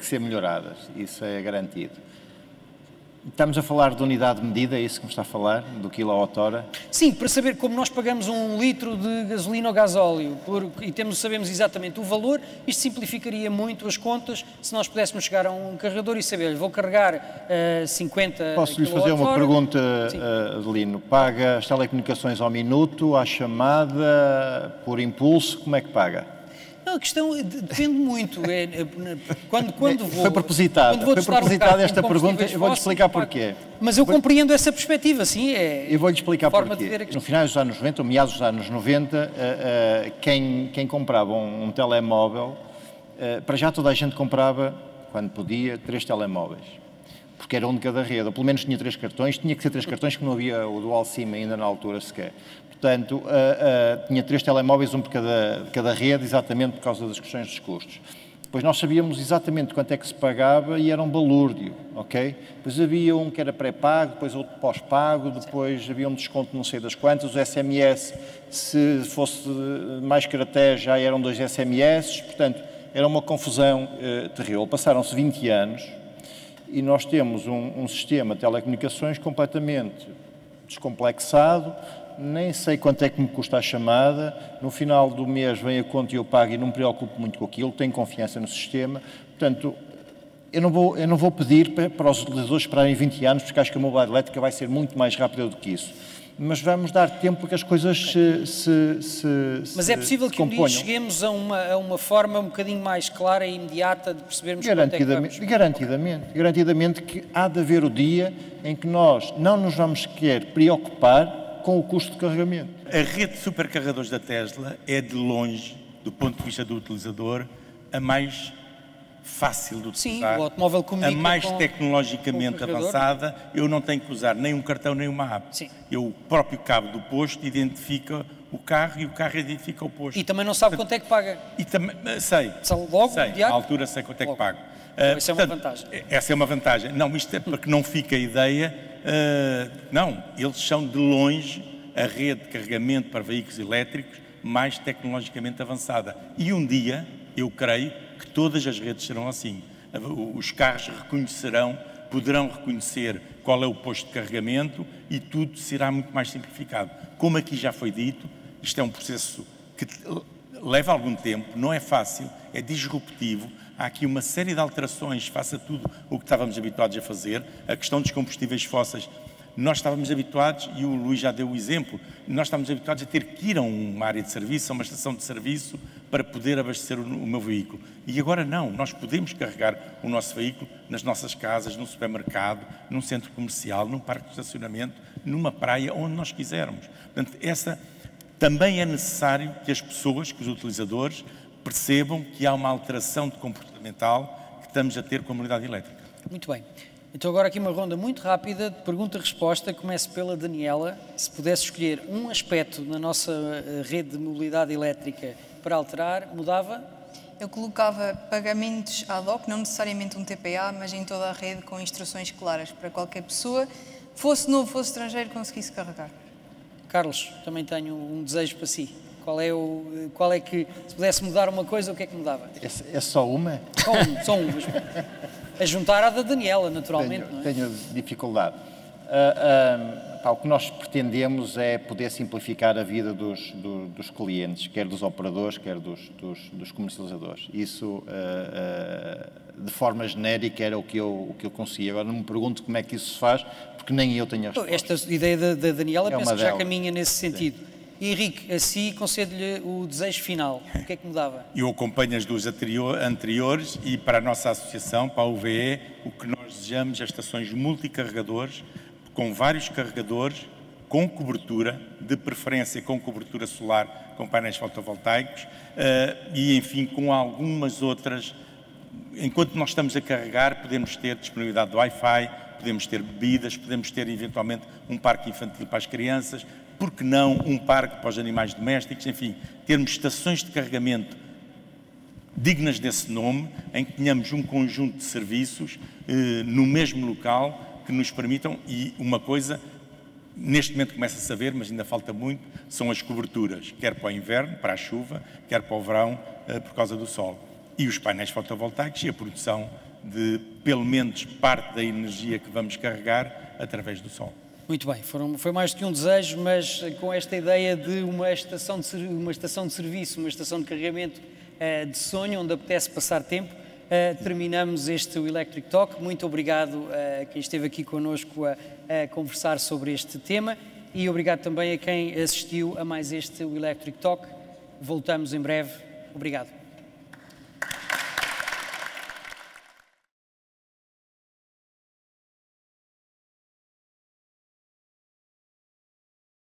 ser melhoradas, isso é garantido. Estamos a falar de unidade de medida, é isso que me está a falar, do quilowatt-hora? Sim, para saber como nós pagamos 1 litro de gasolina ou gasóleo e sabemos exatamente o valor, isto simplificaria muito as contas se nós pudéssemos chegar a um carregador e saber, vou carregar 50 Posso-lhe fazer uma pergunta, Adelino? Paga as telecomunicações ao minuto, à chamada, por impulso, como é que paga? Não, a questão depende muito. Quando vou... Foi propositada esta pergunta, eu vou-lhe explicar porquê. Mas eu compreendo essa perspectiva, sim. Eu vou-lhe explicar porquê. No final dos anos 90, ou meados dos anos 90, quem comprava um telemóvel, para já toda a gente comprava, quando podia, 3 telemóveis. Porque era um de cada rede, ou pelo menos tinha 3 cartões, tinha que ser 3 cartões, que não havia o Dual SIM ainda na altura sequer. Portanto, tinha 3 telemóveis, um de cada rede, exatamente por causa das questões dos custos. Depois nós sabíamos exatamente quanto é que se pagava e era um balúrdio, ok? Depois havia um que era pré-pago, depois outro pós-pago, depois havia um desconto não sei das quantas, o SMS, se fosse mais Caraté, já eram 2 SMS, portanto, era uma confusão terrível. Passaram-se 20 anos e nós temos um sistema de telecomunicações completamente descomplexado, nem sei quanto é que me custa a chamada, no final do mês vem a conta e eu pago e não me preocupo muito com aquilo, tenho confiança no sistema. Portanto, eu não vou pedir para os utilizadores esperarem 20 anos, porque acho que a mobilidade elétrica vai ser muito mais rápida do que isso. Mas vamos dar tempo para que as coisas Mas é possível que um dia cheguemos a uma forma um bocadinho mais clara e imediata de percebermos quanto é que vamos. Garantidamente que há de haver o dia em que nós não nos vamos sequer preocupar com o custo de carregamento. A rede de supercarregadores da Tesla é, de longe, do ponto de vista do utilizador, a mais fácil de utilizar, sim, o automóvel comunica a mais tecnologicamente avançada. Eu não tenho que usar nem um cartão nem uma app. Sim. O próprio cabo do posto identifica o carro e o carro identifica o posto. E também não sabe quanto é que paga. E também sei. Logo, sei, à altura sei quanto é que pago. Essa é uma vantagem. Essa é uma vantagem. Não, isto é para que não fique a ideia. Não, eles são de longe a rede de carregamento para veículos elétricos mais tecnologicamente avançada. E um dia, eu creio, que todas as redes serão assim. Os carros poderão reconhecer qual é o posto de carregamento e tudo será muito mais simplificado. Como aqui já foi dito, isto é um processo que leva algum tempo, não é fácil, é disruptivo. Há aqui uma série de alterações face a tudo o que estávamos habituados a fazer. A questão dos combustíveis fósseis, nós estávamos habituados, e o Luís já deu o exemplo, nós estávamos habituados a ter que ir a uma área de serviço, a uma estação de serviço, para poder abastecer o meu veículo. E agora não, nós podemos carregar o nosso veículo nas nossas casas, no supermercado, num centro comercial, num parque de estacionamento, numa praia, onde nós quisermos. Portanto, também é necessário que as pessoas, que os utilizadores, percebam que há uma alteração comportamental que estamos a ter com a mobilidade elétrica. Muito bem. Então agora aqui uma ronda muito rápida de pergunta-resposta. Começo pela Daniela. Se pudesse escolher um aspecto na nossa rede de mobilidade elétrica para alterar, mudava? Eu colocava pagamentos ad hoc, não necessariamente um TPA, mas em toda a rede com instruções claras para qualquer pessoa, fosse novo, fosse estrangeiro, conseguisse carregar. Carlos, também tenho um desejo para si. Qual é que, se pudesse mudar uma coisa, o que é que mudava? É só uma? Só um. A juntar à da Daniela, naturalmente. Tenho dificuldade. O que nós pretendemos é poder simplificar a vida dos clientes, quer dos operadores, quer dos comercializadores. Isso, de forma genérica, era o que eu conseguia. Agora não me pergunto como é que isso se faz, porque nem eu tenho a resposta. Esta ideia da Daniela penso que já caminha nesse sentido. Sim. E Henrique, assim concedo-lhe o desejo final. O que é que mudava? Eu acompanho as duas anteriores e para a nossa associação, para a UVE, o que nós desejamos é estações multicarregadores, com vários carregadores, com cobertura, de preferência com cobertura solar, com painéis fotovoltaicos e, enfim, com algumas outras. Enquanto nós estamos a carregar, podemos ter disponibilidade de Wi-Fi, podemos ter bebidas, podemos ter, eventualmente, um parque infantil para as crianças, por que não um parque para os animais domésticos, enfim, termos estações de carregamento dignas desse nome, em que tenhamos um conjunto de serviços no mesmo local que nos permitam, e uma coisa, neste momento começa a saber, mas ainda falta muito, são as coberturas, quer para o inverno, para a chuva, quer para o verão, por causa do sol. E os painéis fotovoltaicos e a produção de, pelo menos, parte da energia que vamos carregar através do sol. Muito bem, foi mais do que um desejo, mas com esta ideia de uma estação de serviço, uma estação de carregamento de sonho, onde apetece passar tempo, terminamos este Electric Talk. Muito obrigado a quem esteve aqui connosco a conversar sobre este tema e obrigado também a quem assistiu a mais este Electric Talk. Voltamos em breve. Obrigado.